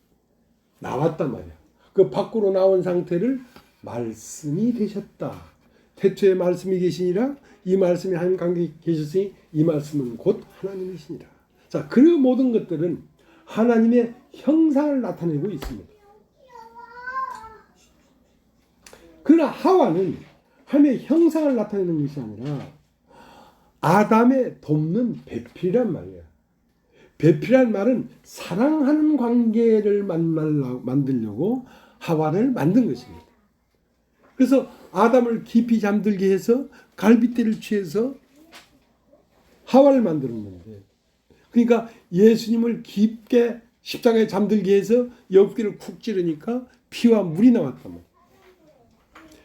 나왔단 말이야. 그 밖으로 나온 상태를 말씀이 되셨다. 태초에 말씀이 계시니라. 이 말씀이 하나님 관계 계셨으니 이 말씀은 곧 하나님이시니라. 자, 그 모든 것들은 하나님의 형상을 나타내고 있습니다. 그러나 하와는 하나님의 형상을 나타내는 것이 아니라 아담의 돕는 배필이란 말이야. 배필이란 말은 사랑하는 관계를 만들려고 하와를 만든 것입니다. 그래서 아담을 깊이 잠들게 해서 갈빗대를 취해서 하와를 만들었는데, 그러니까 예수님을 깊게 십자가에 잠들게 해서 옆구리를 쿡 찌르니까 피와 물이 나왔단 말이야.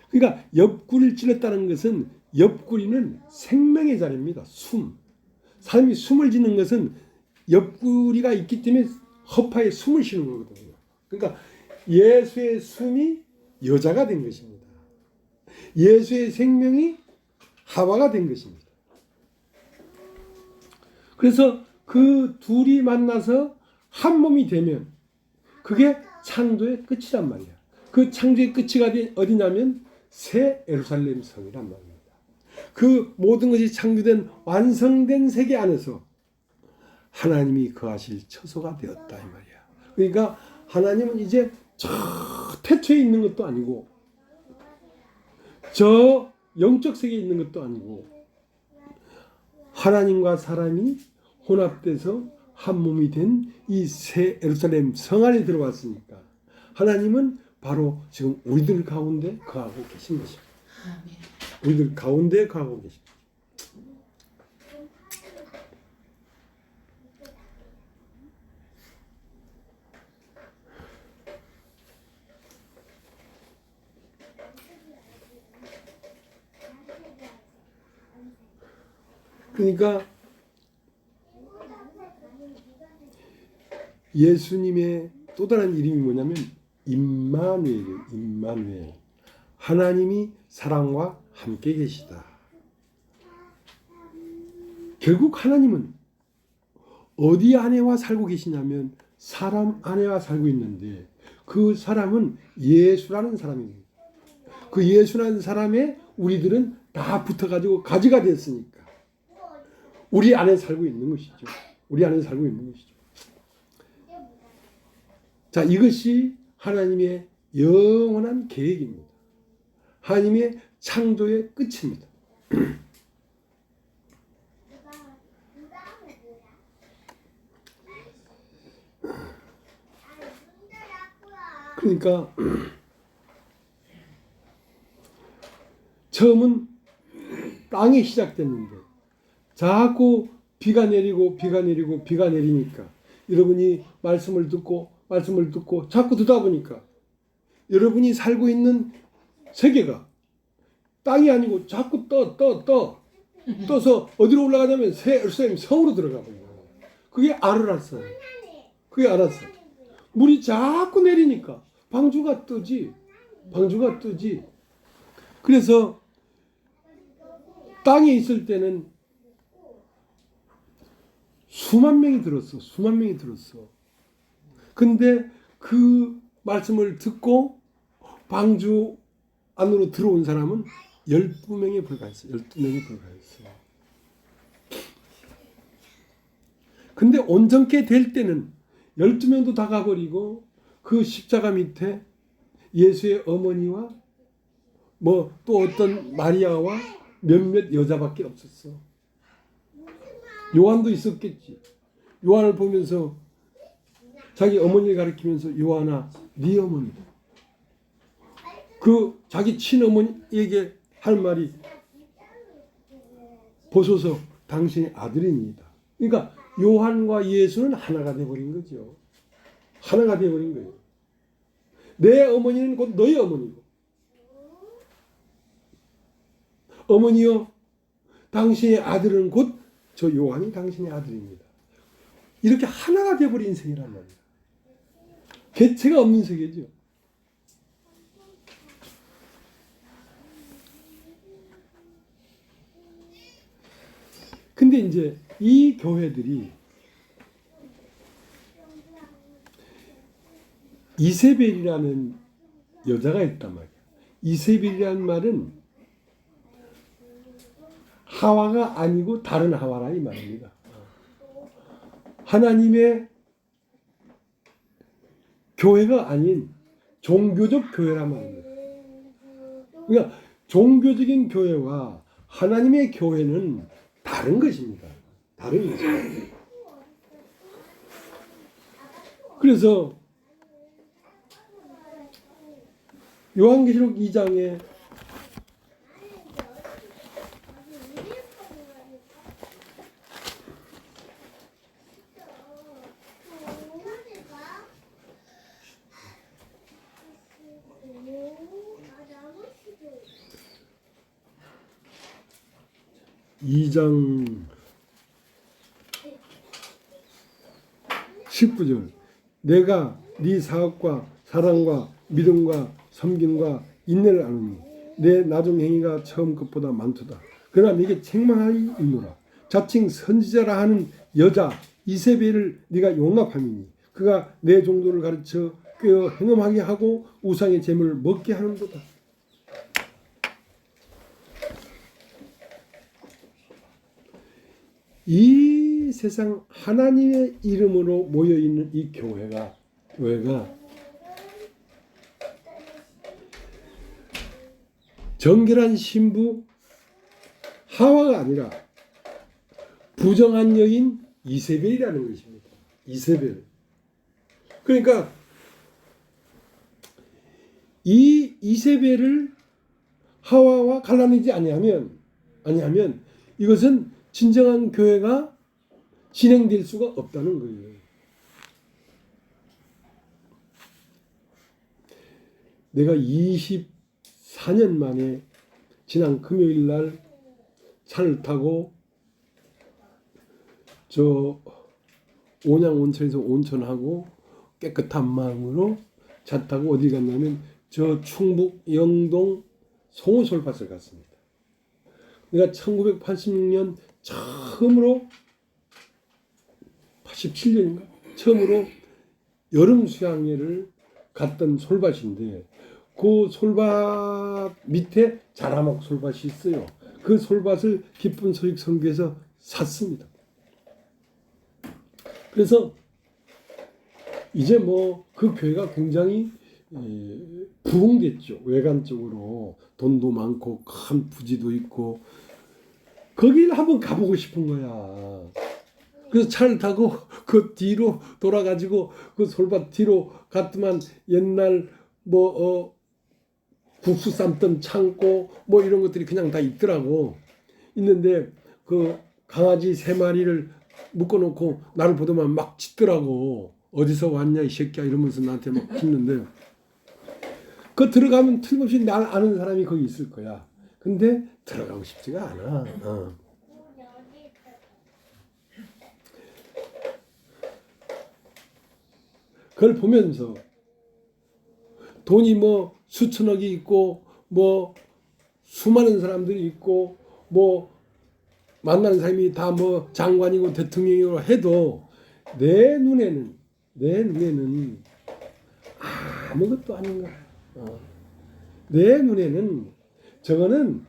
그러니까 옆구리를 찔렀다는 것은 옆구리는 생명의 자리입니다. 숨. 사람이 숨을 짓는 것은 옆구리가 있기 때문에 허파에 숨을 쉬는 거거든요. 그러니까 예수의 숨이 여자가 된 것입니다. 예수의 생명이 하와가 된 것입니다. 그래서 그 둘이 만나서 한 몸이 되면 그게 창조의 끝이란 말이야. 그 창조의 끝이 어디냐면 새 예루살렘 성이란 말입니다. 그 모든 것이 창조된 완성된 세계 안에서 하나님이 거하실 처소가 되었다 이 말이야. 그러니까 하나님은 이제 저 태초에 있는 것도 아니고 저 영적 세계에 있는 것도 아니고 하나님과 사람이 혼합돼서 한 몸이 된 이 새 예루살렘 성 안에 들어왔으니까 하나님은 바로 지금 우리들 가운데 거하고 계신 것입니다. 우리들 가운데 거하고 계십니다. 그러니까 예수님의 또 다른 이름이 뭐냐면 임마누엘이에요. 임마누엘. 하나님이 사람과 함께 계시다. 결국 하나님은 어디 안에 와 살고 계시냐면 사람 안에와 살고 있는데 그 사람은 예수라는 사람입니다. 그 예수라는 사람에 우리들은 다 붙어가지고 가지가 됐으니까 우리 안에 살고 있는 것이죠. 우리 안에 살고 있는 것이죠. 자, 이것이 하나님의 영원한 계획입니다. 하나님의 창조의 끝입니다. 그러니까 처음은 땅이 시작됐는데 자꾸 비가 내리고 내리니까 여러분이 말씀을 듣고 자꾸 듣다 보니까 여러분이 살고 있는 세계가 땅이 아니고 자꾸 떠서 어디로 올라가냐면 성으로 들어가 버린 거예요. 그게 아르라스. 그게 아르라스. 물이 자꾸 내리니까 방주가 뜨지. 그래서 땅에 있을 때는 수만 명이 들었어. 근데 그 말씀을 듣고 방주 안으로 들어온 사람은 12명에 불과했어. 근데 온전케 될 때는 12명도 다 가버리고 그 십자가 밑에 예수의 어머니와 뭐 또 어떤 마리아와 몇몇 여자밖에 없었어. 요한도 있었겠지. 요한을 보면서 자기 어머니를 가리키면서 요한아, 네 어머니다. 그 자기 친어머니에게 할 말이 보소서 당신의 아들입니다. 그러니까 요한과 예수는 하나가 되어버린 거죠. 하나가 되어버린 거예요. 내 어머니는 곧 너의 어머니고 어머니여 당신의 아들은 곧 저 요한이 당신의 아들입니다. 이렇게 하나가 되어버린 인생이란 말이에요. 개체가 없는 세계죠. 근데 이제 이 교회들이 이세벨이라는 여자가 있단 말이야. 이세벨이라는 말은 하와가 아니고 다른 하와라 이 말입니다. 하나님의 교회가 아닌 종교적 교회란 말입니다. 그러니까 종교적인 교회와 하나님의 교회는 다른 것입니다. 다른 것입니다. 그래서 요한계시록 2장에 이장 19절 내가 네 사업과 사랑과 믿음과 섬김과 인내를 아느니 내 나중 행위가 처음 것보다 많도다. 그러나 네게 책망하리 있노라. 자칭 선지자라 하는 여자 이세벨을 네가 용납함이니 그가 내 종도를 가르쳐 꿰어 행음하게 하고 우상의 재물을 먹게 하는도다. 이 세상 하나님의 이름으로 모여있는 이 교회가 정결한 신부 하와가 아니라 부정한 여인 이세벨이라는 것입니다. 이세벨. 그러니까 이 이세벨을 하와와 갈라내지 아니하면 이것은 진정한 교회가 진행될 수가 없다는 거예요. 내가 24년 만에 지난 금요일 날 차를 타고 저 온양 온천에서 온천하고 깨끗한 마음으로 차 타고 어디 갔냐면 저 충북 영동 송호솔밭을 갔습니다. 내가 1986년 처음으로 87년인가 처음으로 여름 수양회를 갔던 솔밭인데 그 솔밭 밑에 자라목 솔밭이 있어요. 그 솔밭을 기쁜 소식 선교에서 샀습니다. 그래서 이제 뭐 그 교회가 굉장히 부흥됐죠. 외관 쪽으로 돈도 많고 큰 부지도 있고 거기를 한번 가보고 싶은 거야. 그래서 차를 타고 그 뒤로 돌아가지고 그 솔밭 뒤로 갔더만 옛날 국수 삶던 창고 뭐 이런 것들이 그냥 다 있더라고. 있는데 그 강아지 3마리를 묶어놓고 나를 보더만 막 짖더라고. 어디서 왔냐 이 새끼야 이러면서 나한테 막 짖는데 그 들어가면 틀림없이 날 아는 사람이 거기 있을 거야. 근데 들어가고 싶지가 않아. 그걸 보면서 돈이 뭐 수천억이 있고 뭐 수많은 사람들이 있고 뭐 만나는 사람이 다 뭐 장관이고 대통령이고 해도 내 눈에는 아무것도 아닌 거야. 내 눈에는 저거는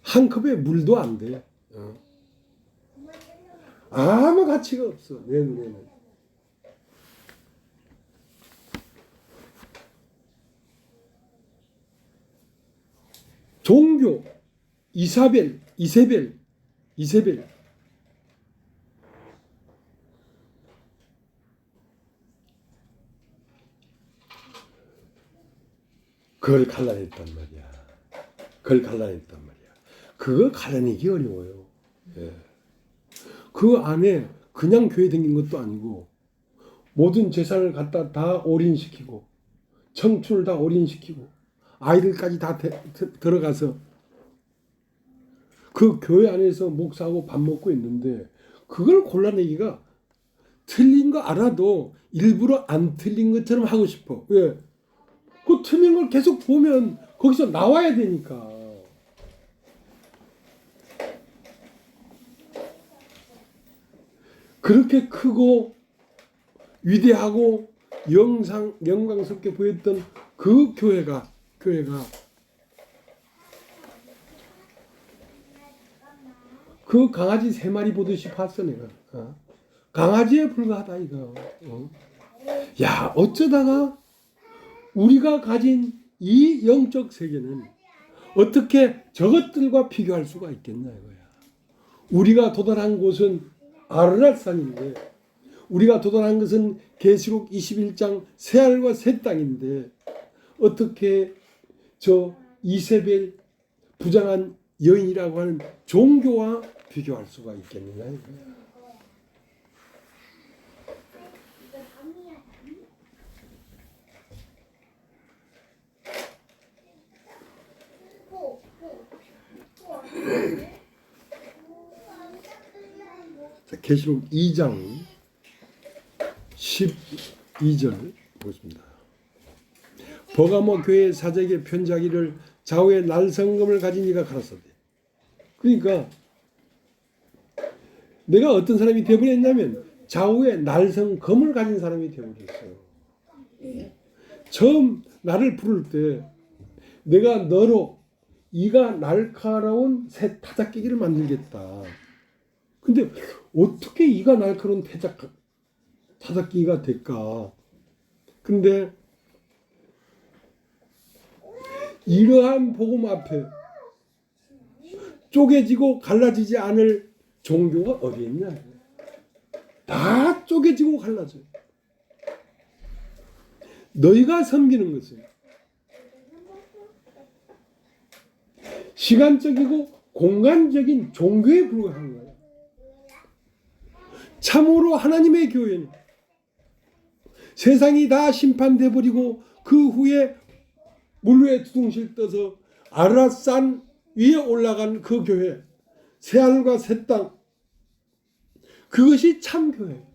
한 컵에 물도 안 돼. 아무 가치가 없어 내 눈에는. 종교 이세벨 그걸 갈라냈단 말이야. 그거 갈라내기 어려워요. 예. 그 안에 그냥 교회 다닌 것도 아니고 모든 재산을 갖다 다 올인시키고 청춘을 다 올인시키고 아이들까지 다 들어가서 그 교회 안에서 목사하고 밥 먹고 있는데 그걸 골라내기가 틀린 거 알아도 일부러 안 틀린 것처럼 하고 싶어. 왜? 그 틀린 걸 계속 보면 거기서 나와야 되니까. 그렇게 크고 위대하고 영광스럽게 보였던 그 교회가 그 강아지 3마리 보듯이 봤어 내가. 강아지에 불과하다 이거. 야 어쩌다가 우리가 가진 이 영적 세계는 어떻게 저것들과 비교할 수가 있겠나 이거야. 우리가 도달한 곳은 아르랏산인데 우리가 도달한 것은 계시록 21장 새하늘과 새 땅인데 어떻게 저 이세벨 부장한 여인이라고 하는 종교와 비교할 수가 있겠느냐 이거야. 계시록 2장 12절 보겠습니다. 버가모 교회 사제에게 편지하기를 좌우에 날성검을 가진 이가 가라사대. 그러니까 내가 어떤 사람이 되어버렸냐면 좌우에 날성검을 가진 사람이 되어버렸어요. 처음 나를 부를 때 내가 너로 이가 날카로운 새 타작기기를 만들겠다. 근데 어떻게 이가 날카로운 타작기가 될까? 근데 이러한 복음 앞에 쪼개지고 갈라지지 않을 종교가 어디 있냐? 다 쪼개지고 갈라져요. 너희가 섬기는 것은 시간적이고 공간적인 종교에 불과한 거예요. 참으로 하나님의 교회는 세상이 다 심판돼 버리고 그 후에 물 위에 두둥실 떠서 아르랏산 위에 올라간 그 교회, 새하늘과 새 땅, 그것이 참 교회.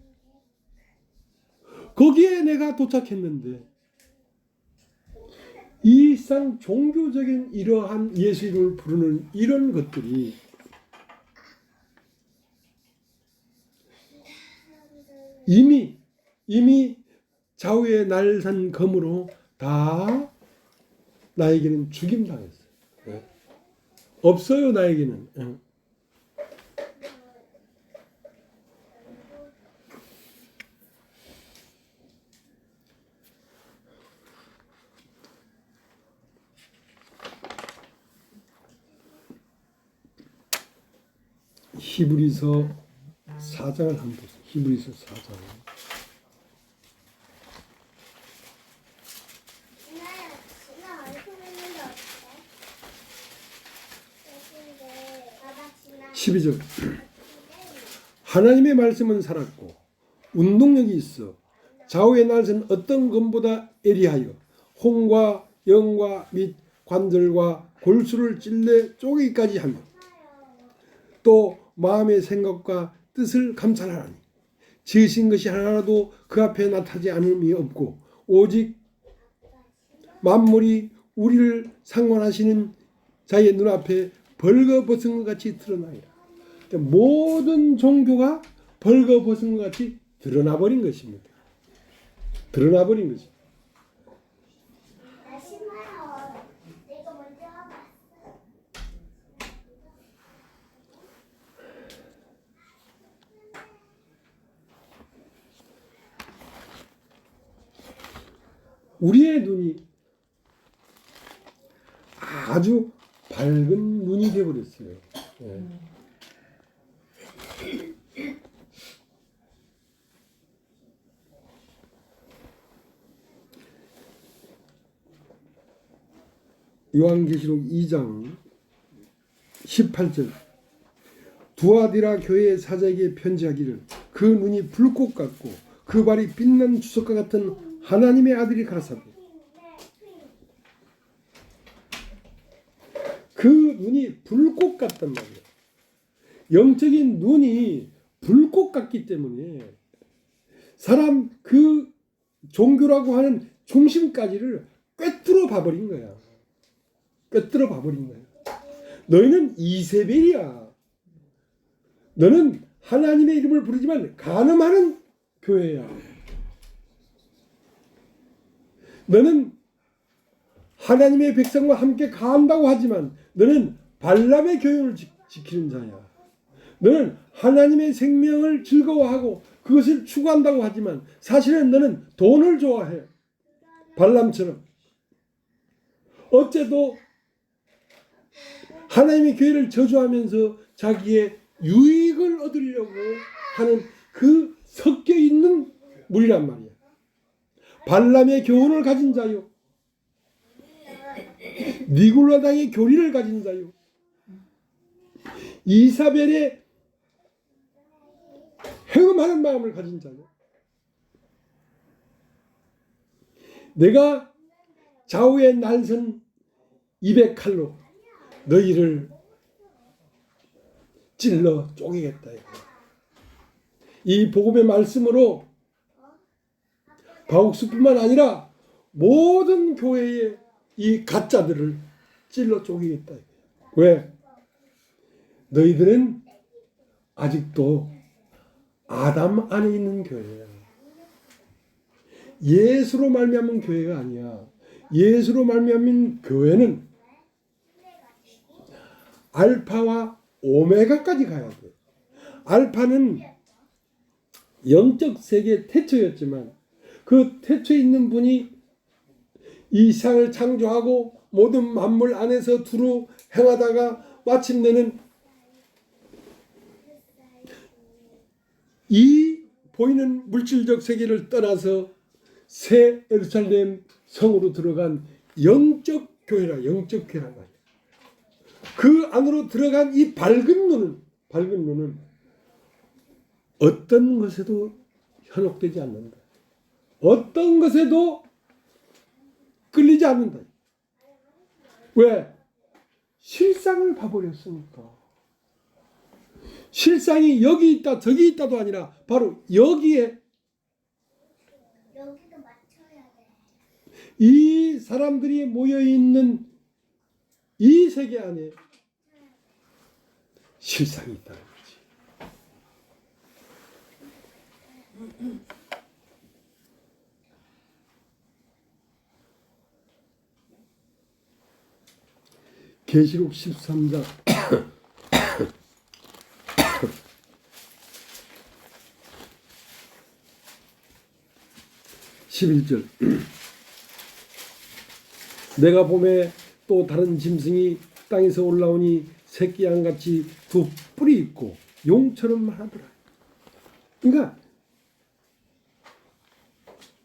거기에 내가 도착했는데 이 상 종교적인 이러한 예수 이름을 부르는 이런 것들이 이미 좌우의 날산 검으로 다 나에게는 죽임당했어요. 없어요 나에게는. 히브리서 4장을 한번 보세요. 히브리서 4장. 나 얼굴 있는데 어때? 12절. 하나님의 말씀은 살았고 운동력이 있어 좌우의 날선 어떤 검보다 예리하여 혼과 영과 및 관절과 골수를 찔러 쪼개기까지 하며 또 마음의 생각과 뜻을 감찰하니 지으신 것이 하나라도 그 앞에 나타나지 않음이 없고 오직 만물이 우리를 상관하시는 자의 눈앞에 벌거벗은 것 같이 드러나리라. 모든 종교가 벌거벗은 것 같이 드러나버린 것입니다. 드러나버린 것입니다. 나 신나요. 내가 먼저 하고 왔어. 우리의 눈이 아주 밝은 눈이 되어버렸어요. 요한계시록 2장 18절 두아디라 교회의 사자에게 편지하기를 그 눈이 불꽃 같고 그 발이 빛난 주석과 같은 하나님의 아들이 가라사대 그 눈이 불꽃 같단 말이에요. 영적인 눈이 불꽃 같기 때문에 사람 그 종교라고 하는 중심까지를 꿰뚫어 봐버린 거야. 꿰뚫어 봐버린 거야. 너희는 이세벨이야. 너는 하나님의 이름을 부르지만 간음하는 교회야. 너는 하나님의 백성과 함께 가한다고 하지만 너는 발람의 교훈을 지키는 자야. 너는 하나님의 생명을 즐거워하고 그것을 추구한다고 하지만 사실은 너는 돈을 좋아해. 발람처럼. 어째도 하나님의 교회를 저주하면서 자기의 유익을 얻으려고 하는 그 섞여 있는 무리란 말이야. 발람의 교훈을 가진 자요. 니골라당의 교리를 가진 자요. 이사벨의 행음하는 마음을 가진 자요. 내가 좌우의 날선 200칼로 너희를 찔러 쪼개겠다. 이 복음의 말씀으로 바옥수뿐만 아니라 모든 교회의 이 가짜들을 찔러 쪼개겠다. 왜? 너희들은 아직도 아담 안에 있는 교회야. 예수로 말미암은 교회가 아니야. 예수로 말미암은 교회는 알파와 오메가까지 가야 돼. 알파는 영적 세계 태초였지만 그 태초에 있는 분이 이 세상을 창조하고 모든 만물 안에서 두루 행하다가 마침내는 이 보이는 물질적 세계를 떠나서 새 예루살렘 성으로 들어간 영적 교회라. 영적 교회란 말이야. 그 안으로 들어간 이 밝은 눈은 어떤 것에도 현혹되지 않는다. 어떤 것에도 끌리지 않는다. 왜? 실상을 봐버렸으니까. 실상이 여기 있다 저기 있다도 아니라 바로 여기에 여기도 맞춰야 돼. 이 사람들이 모여있는 이 세계 안에 실상이 있다는 거지. 계시록 13장 11절 내가 봄에 또 다른 짐승이 땅에서 올라오니 새끼 양같이 두 뿔이 있고 용처럼 하더라. 그러니까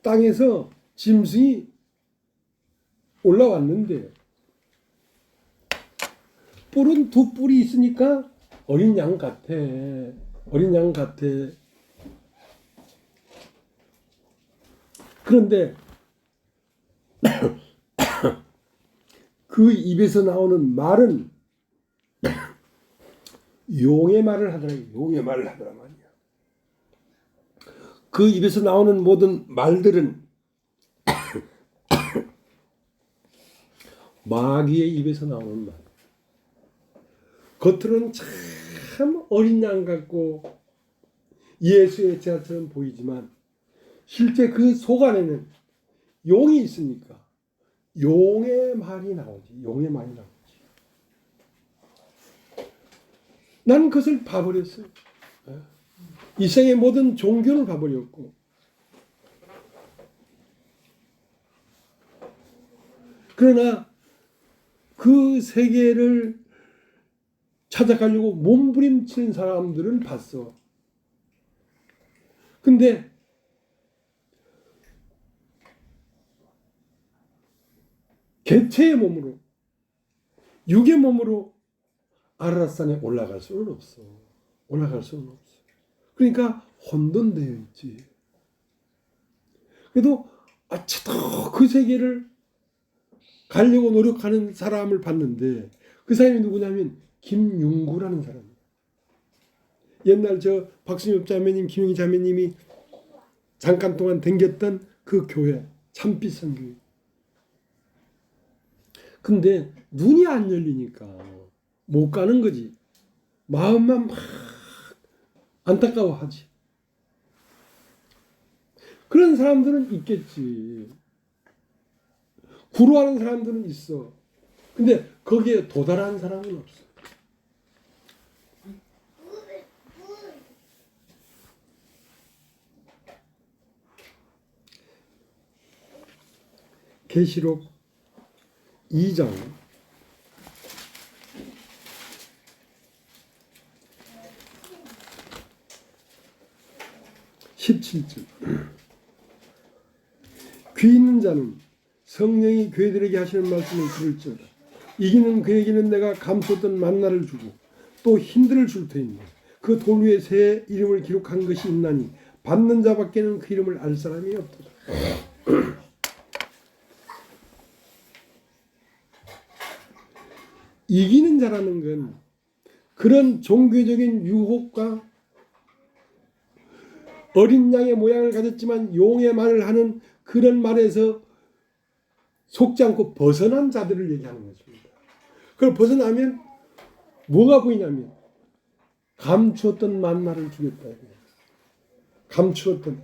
땅에서 짐승이 올라왔는데 뿔은 두 뿔이 있으니까 어린 양 같아. 어린 양 같아. 그런데 그 입에서 나오는 말은 용의 말을 하더라. 용의 말을 하더라 말이야. 그 입에서 나오는 모든 말들은 마귀의 입에서 나오는 말. 겉으로는 참 어린 양 같고 예수의 제자처럼 보이지만 실제 그 속 안에는 용이 있으니까 용의 말이 나오지. 용의 말이 나오지. 나는 그것을 봐버렸어요. 이 세상의 모든 종교를 봐버렸고 그러나 그 세계를 찾아가려고 몸부림치는 사람들은 봤어. 근데 개체의 몸으로 육의 몸으로 아라랏산에 올라갈 수는 없어. 올라갈 수는 없어. 그러니까 혼돈되어 있지. 그래도 아차도 그 세계를 가려고 노력하는 사람을 봤는데 그 사람이 누구냐면 김윤구라는 사람이에요. 옛날 저 박순엽 자매님, 김영희 자매님이 잠깐 동안 댕겼던 그 교회, 참빛 선교회. 근데 눈이 안 열리니까 못 가는 거지. 마음만 막 안타까워하지. 그런 사람들은 있겠지. 구루하는 사람들은 있어. 근데 거기에 도달한 사람은 없어. 계시록 2장 17절 귀 있는 자는 성령이 교회들에게 하시는 말씀을 들을지어다. 이기는 그에게는 내가 감추었던 만나를 주고 또 힌들을 줄 터이니 그 돌 위에 새 이름을 기록한 것이 있나니 받는 자밖에는 그 이름을 알 사람이 없도다. 이기는 자라는 건 그런 종교적인 유혹과 어린 양의 모양을 가졌지만 용의 말을 하는 그런 말에서 속지 않고 벗어난 자들을 얘기하는 것입니다. 그걸 벗어나면 뭐가 보이냐면 감추었던 만나를 주겠다. 감추었던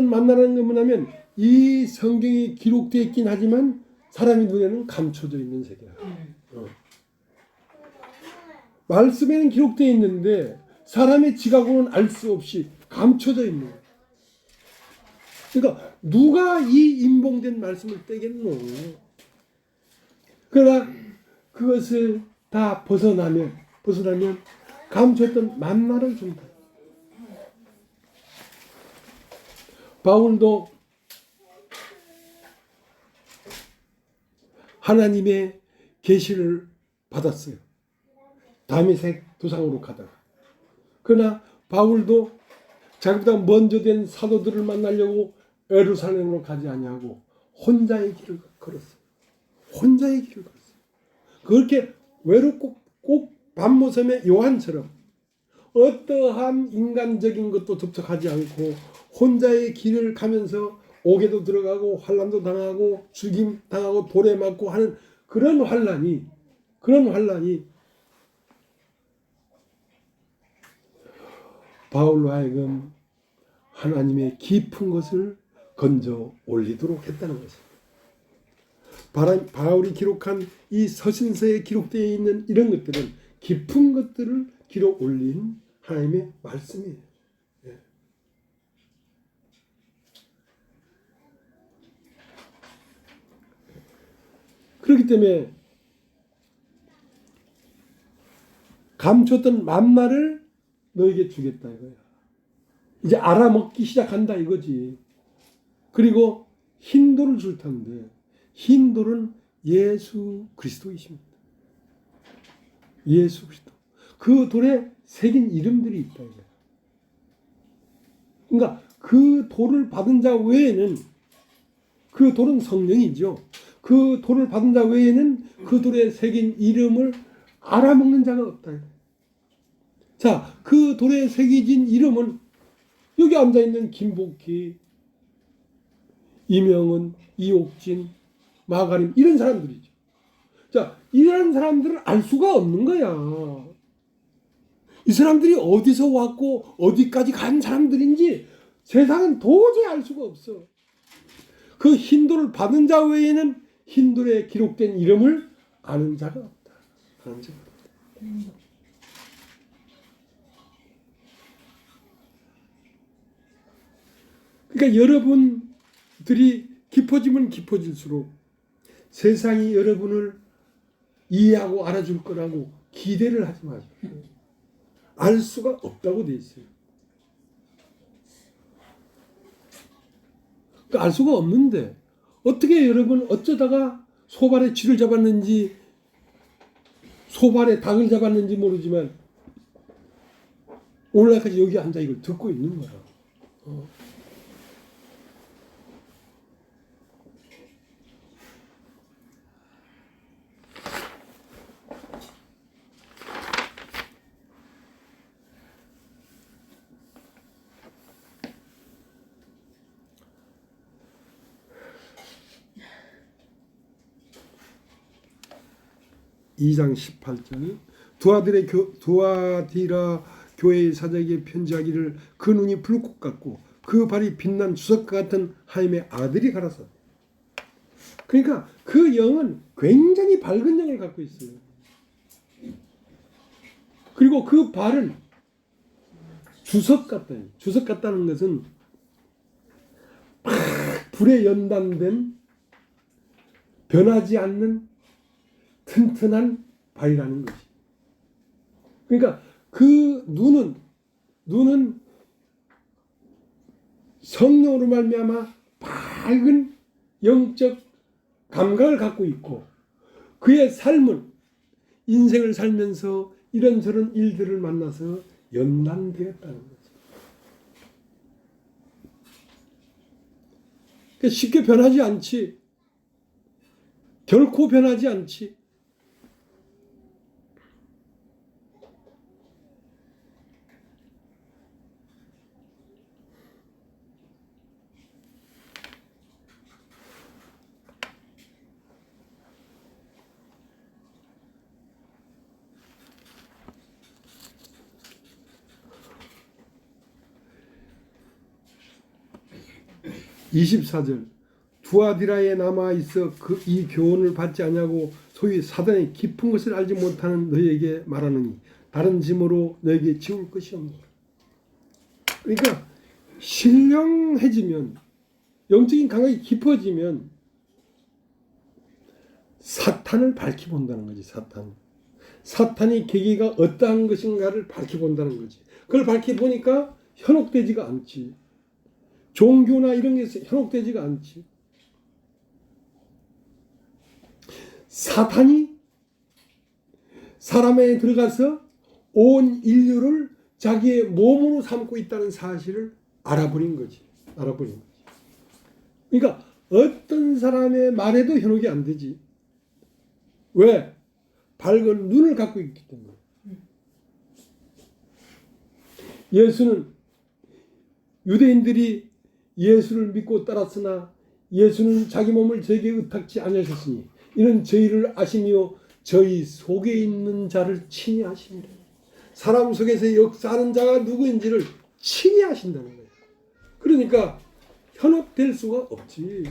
만나라는 건 뭐냐면 이 성경이 기록되어 있긴 하지만 사람의 눈에는 감춰져 있는 세계야. 말씀에는 기록되어 있는데 사람의 지각으로는 알 수 없이 감춰져 있는 거야. 그러니까 누가 이 인봉된 말씀을 떼겠노? 그러나 그것을 다 벗어나면 감췄던 만나를 준다. 바울도 하나님의 계시를 받았어요. 다메섹 도상으로 가다가. 그러나 바울도 자기보다 먼저 된 사도들을 만나려고 예루살렘으로 가지 아니하고 혼자의 길을 걸었어요. 혼자의 길을 걸었어요. 그렇게 외롭고 꼭 밤모섬의 요한처럼 어떠한 인간적인 것도 접촉하지 않고 혼자의 길을 가면서 옥에도 들어가고 환난도 당하고 죽임 당하고 돌에 맞고 하는 그런 환난이 바울로 하여금 하나님의 깊은 것을 건져 올리도록 했다는 것입니다. 바울이 기록한 이 서신서에 기록되어 있는 이런 것들은 깊은 것들을 기록 올린 하나님의 말씀이에요. 예. 그렇기 때문에 감췄던 만나를 너에게 주겠다 이거야. 이제 알아먹기 시작한다 이거지. 그리고 흰돌을 줄 텐데 흰돌은 예수 그리스도이십니다. 예수 그리스도. 그 돌에 새긴 이름들이 있다 이거야. 그러니까 그 돌을 받은 자 외에는, 그 돌은 성령이죠. 그 돌을 받은 자 외에는 그 돌에 새긴 이름을 알아먹는 자가 없다. 자, 그 돌에 새겨진 이름은 여기 앉아있는 김복희, 이명은, 이옥진, 마가림 이런 사람들이죠. 자, 이런 사람들을 알 수가 없는 거야. 이 사람들이 어디서 왔고 어디까지 간 사람들인지 세상은 도저히 알 수가 없어. 그 흰돌을 받은 자 외에는 흰돌에 기록된 이름을 아는 자가 없다. 아는 자가 없다. 그러니까 여러분들이 깊어지면 깊어질수록 세상이 여러분을 이해하고 알아줄 거라고 기대를 하지 마세요. 알 수가 없다고 돼 있어요. 그러니까 알 수가 없는데 어떻게 여러분 어쩌다가 소발에 쥐를 잡았는지 소발에 닭을 잡았는지 모르지만 오늘날까지 여기 앉아 이걸 듣고 있는 거야. 2장 18절 두아디라 교회의 사자에게 편지하기를 그 눈이 불꽃 같고 그 발이 빛난 주석과 같은 하나님의 아들이 가라사. 그러니까 그 영은 굉장히 밝은 영을 갖고 있어요. 그리고 그 발은 주석 같다. 주석 같다는 것은 불에 연단된 변하지 않는 튼튼한 발이라는 것이. 그러니까 그 눈은 성령으로 말미암아 밝은 영적 감각을 갖고 있고 그의 삶은 인생을 살면서 이런저런 일들을 만나서 연단되었다는 거죠. 그러니까 쉽게 변하지 않지. 결코 변하지 않지. (24절) 두아디라에 남아 있어 이 교훈을 받지 아니하고 소위 사단의 깊은 것을 알지 못하는 너희에게 말하느니 다른 짐으로 너희에게 지울 것이 없노라. 그러니까 신령해지면 영적인 감각이 깊어지면 사탄을 밝히 본다는 거지. 사탄의 계기가 어떠한 것인가를 밝히 본다는 거지. 그걸 밝히 보니까 현혹되지가 않지. 종교나 이런 게 현혹되지가 않지. 사탄이 사람에 들어가서 온 인류를 자기의 몸으로 삼고 있다는 사실을 알아버린 거지. 그러니까 어떤 사람의 말에도 현혹이 안 되지. 왜? 밝은 눈을 갖고 있기 때문에. 예수는 유대인들이 예수를 믿고 따랐으나 예수는 자기 몸을 저에게 의탁지 아니하셨으니 이는 저희를 아시며 저희 속에 있는 자를 친히 아시니라. 사람 속에서 역사하는 자가 누구인지를 친히 아신다는 거예요. 그러니까 현혹될 수가 없지.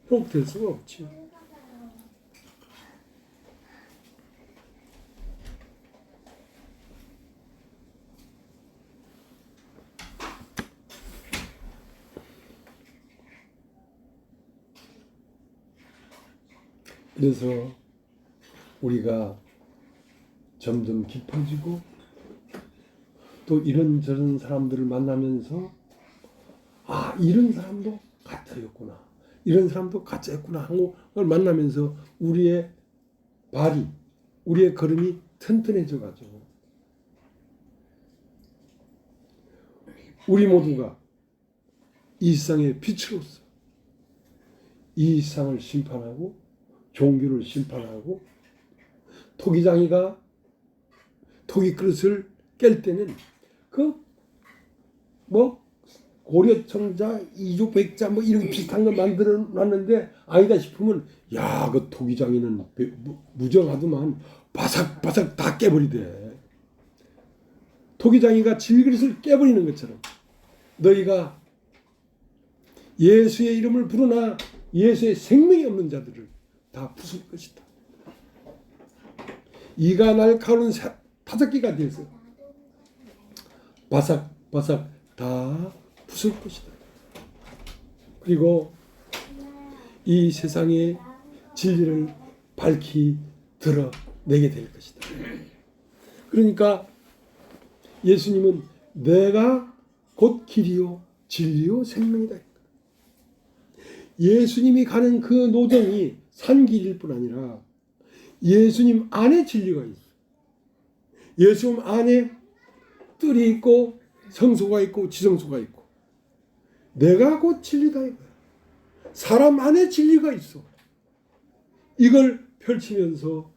현혹될 수가 없지. 그래서 우리가 점점 깊어지고 또 이런저런 사람들을 만나면서 아, 이런 사람도 가짜였구나, 이런 사람도 가짜였구나 하고 그걸 만나면서 우리의 발이, 우리의 걸음이 튼튼해져 가지고 우리 모두가 이 세상의 빛으로서 이 세상을 심판하고 종교를 심판하고 토기장이가 토기 그릇을 깰 때는 그 뭐 고려청자 이주백자 뭐 이런 비슷한 걸 만들어 놨는데 아니다 싶으면 야, 그 토기장이는 무정하더만 바삭바삭 다 깨버리대. 토기장이가 질그릇을 깨버리는 것처럼 너희가 예수의 이름을 부르나 예수의 생명이 없는 자들을 다 부술 것이다. 이가 날카로운 타작기가 돼서 바삭바삭 다 부술 것이다. 그리고 이 세상의 진리를 밝히 드러내게 될 것이다. 그러니까 예수님은 내가 곧 길이요 진리요 생명이다. 예수님이 가는 그 노정이 산길일 뿐 아니라 예수님 안에 진리가 있어. 예수님 안에 뜰이 있고 성소가 있고 지성소가 있고 내가 곧 진리다 이거야. 사람 안에 진리가 있어. 이걸 펼치면서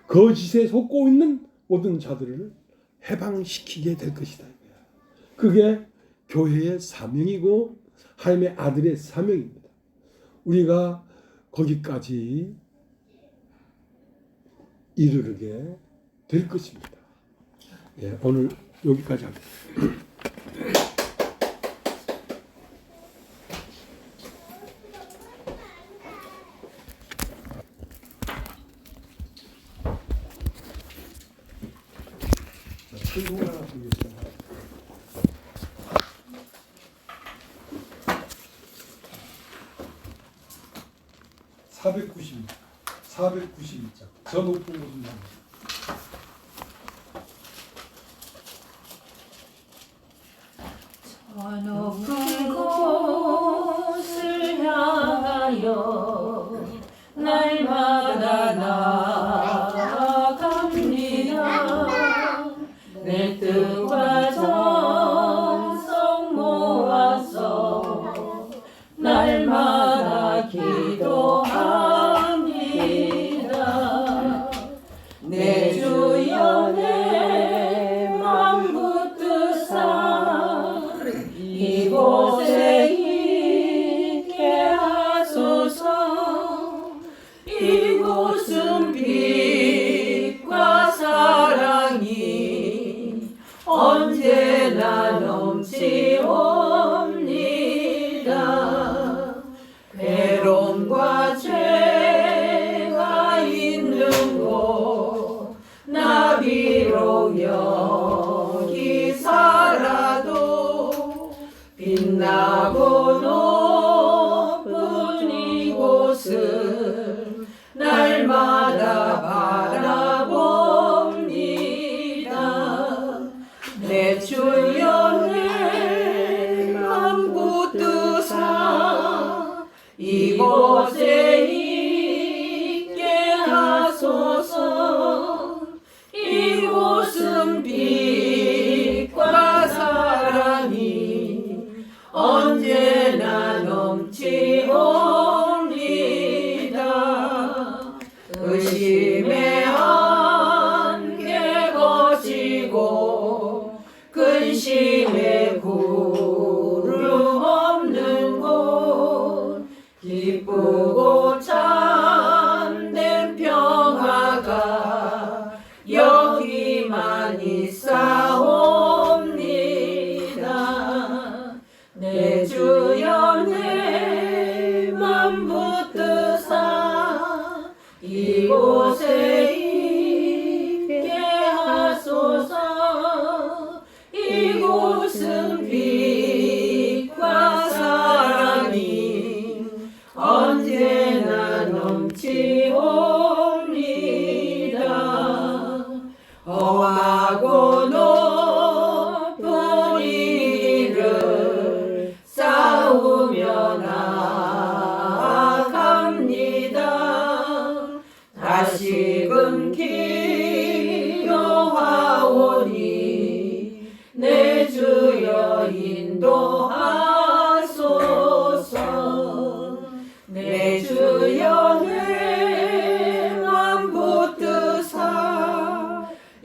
거짓에 속고 있는 모든 자들을 해방시키게 될 것이다 이거야. 그게 교회의 사명이고 하나님의 아들의 사명입니다. 우리가 거기까지 이르게 될 것입니다. 예, 오늘 여기까지 하겠습니다. 492장. 저 높은 곳은 저 높은 곳을 향하여 날마다 나아갑니다. 내 뜻과 정성 모아서 날마다 기도합니다. 내 주여 내 맘 붙드사 이곳에 있게 하소서. 이곳은 빛과 사랑이 언제나 넘치옵니다. 괴로움과 죄가 있는 곳 나 비록 여기 살아도 빛나고 높은 이곳을 날마다 바라봅니다. 내 주여 내 맘 붙드사 이곳에 있게 하소서. 이곳은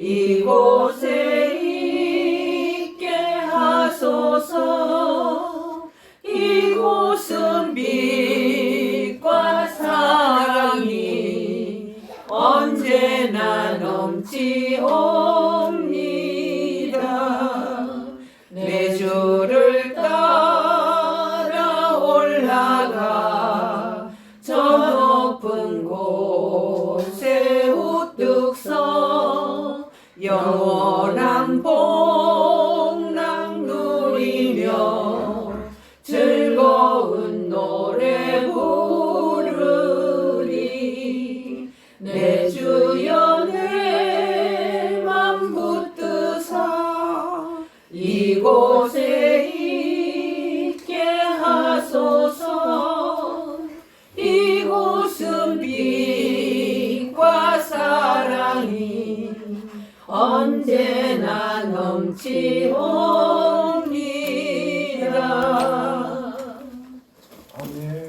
이곳에 있게 하소서. 이곳은 빛과 사랑이 언제나 넘치옵니다. 내 주를 따라 올라가 저 높은 곳에 우뚝 서 영원한 복락 누리며 즐거운 노래 부르리. 내 주여 내 맘 붙드사 이곳에 있게 하소서. 이곳은 빛과 사랑이 언제나 넘치옵니다. 아멘.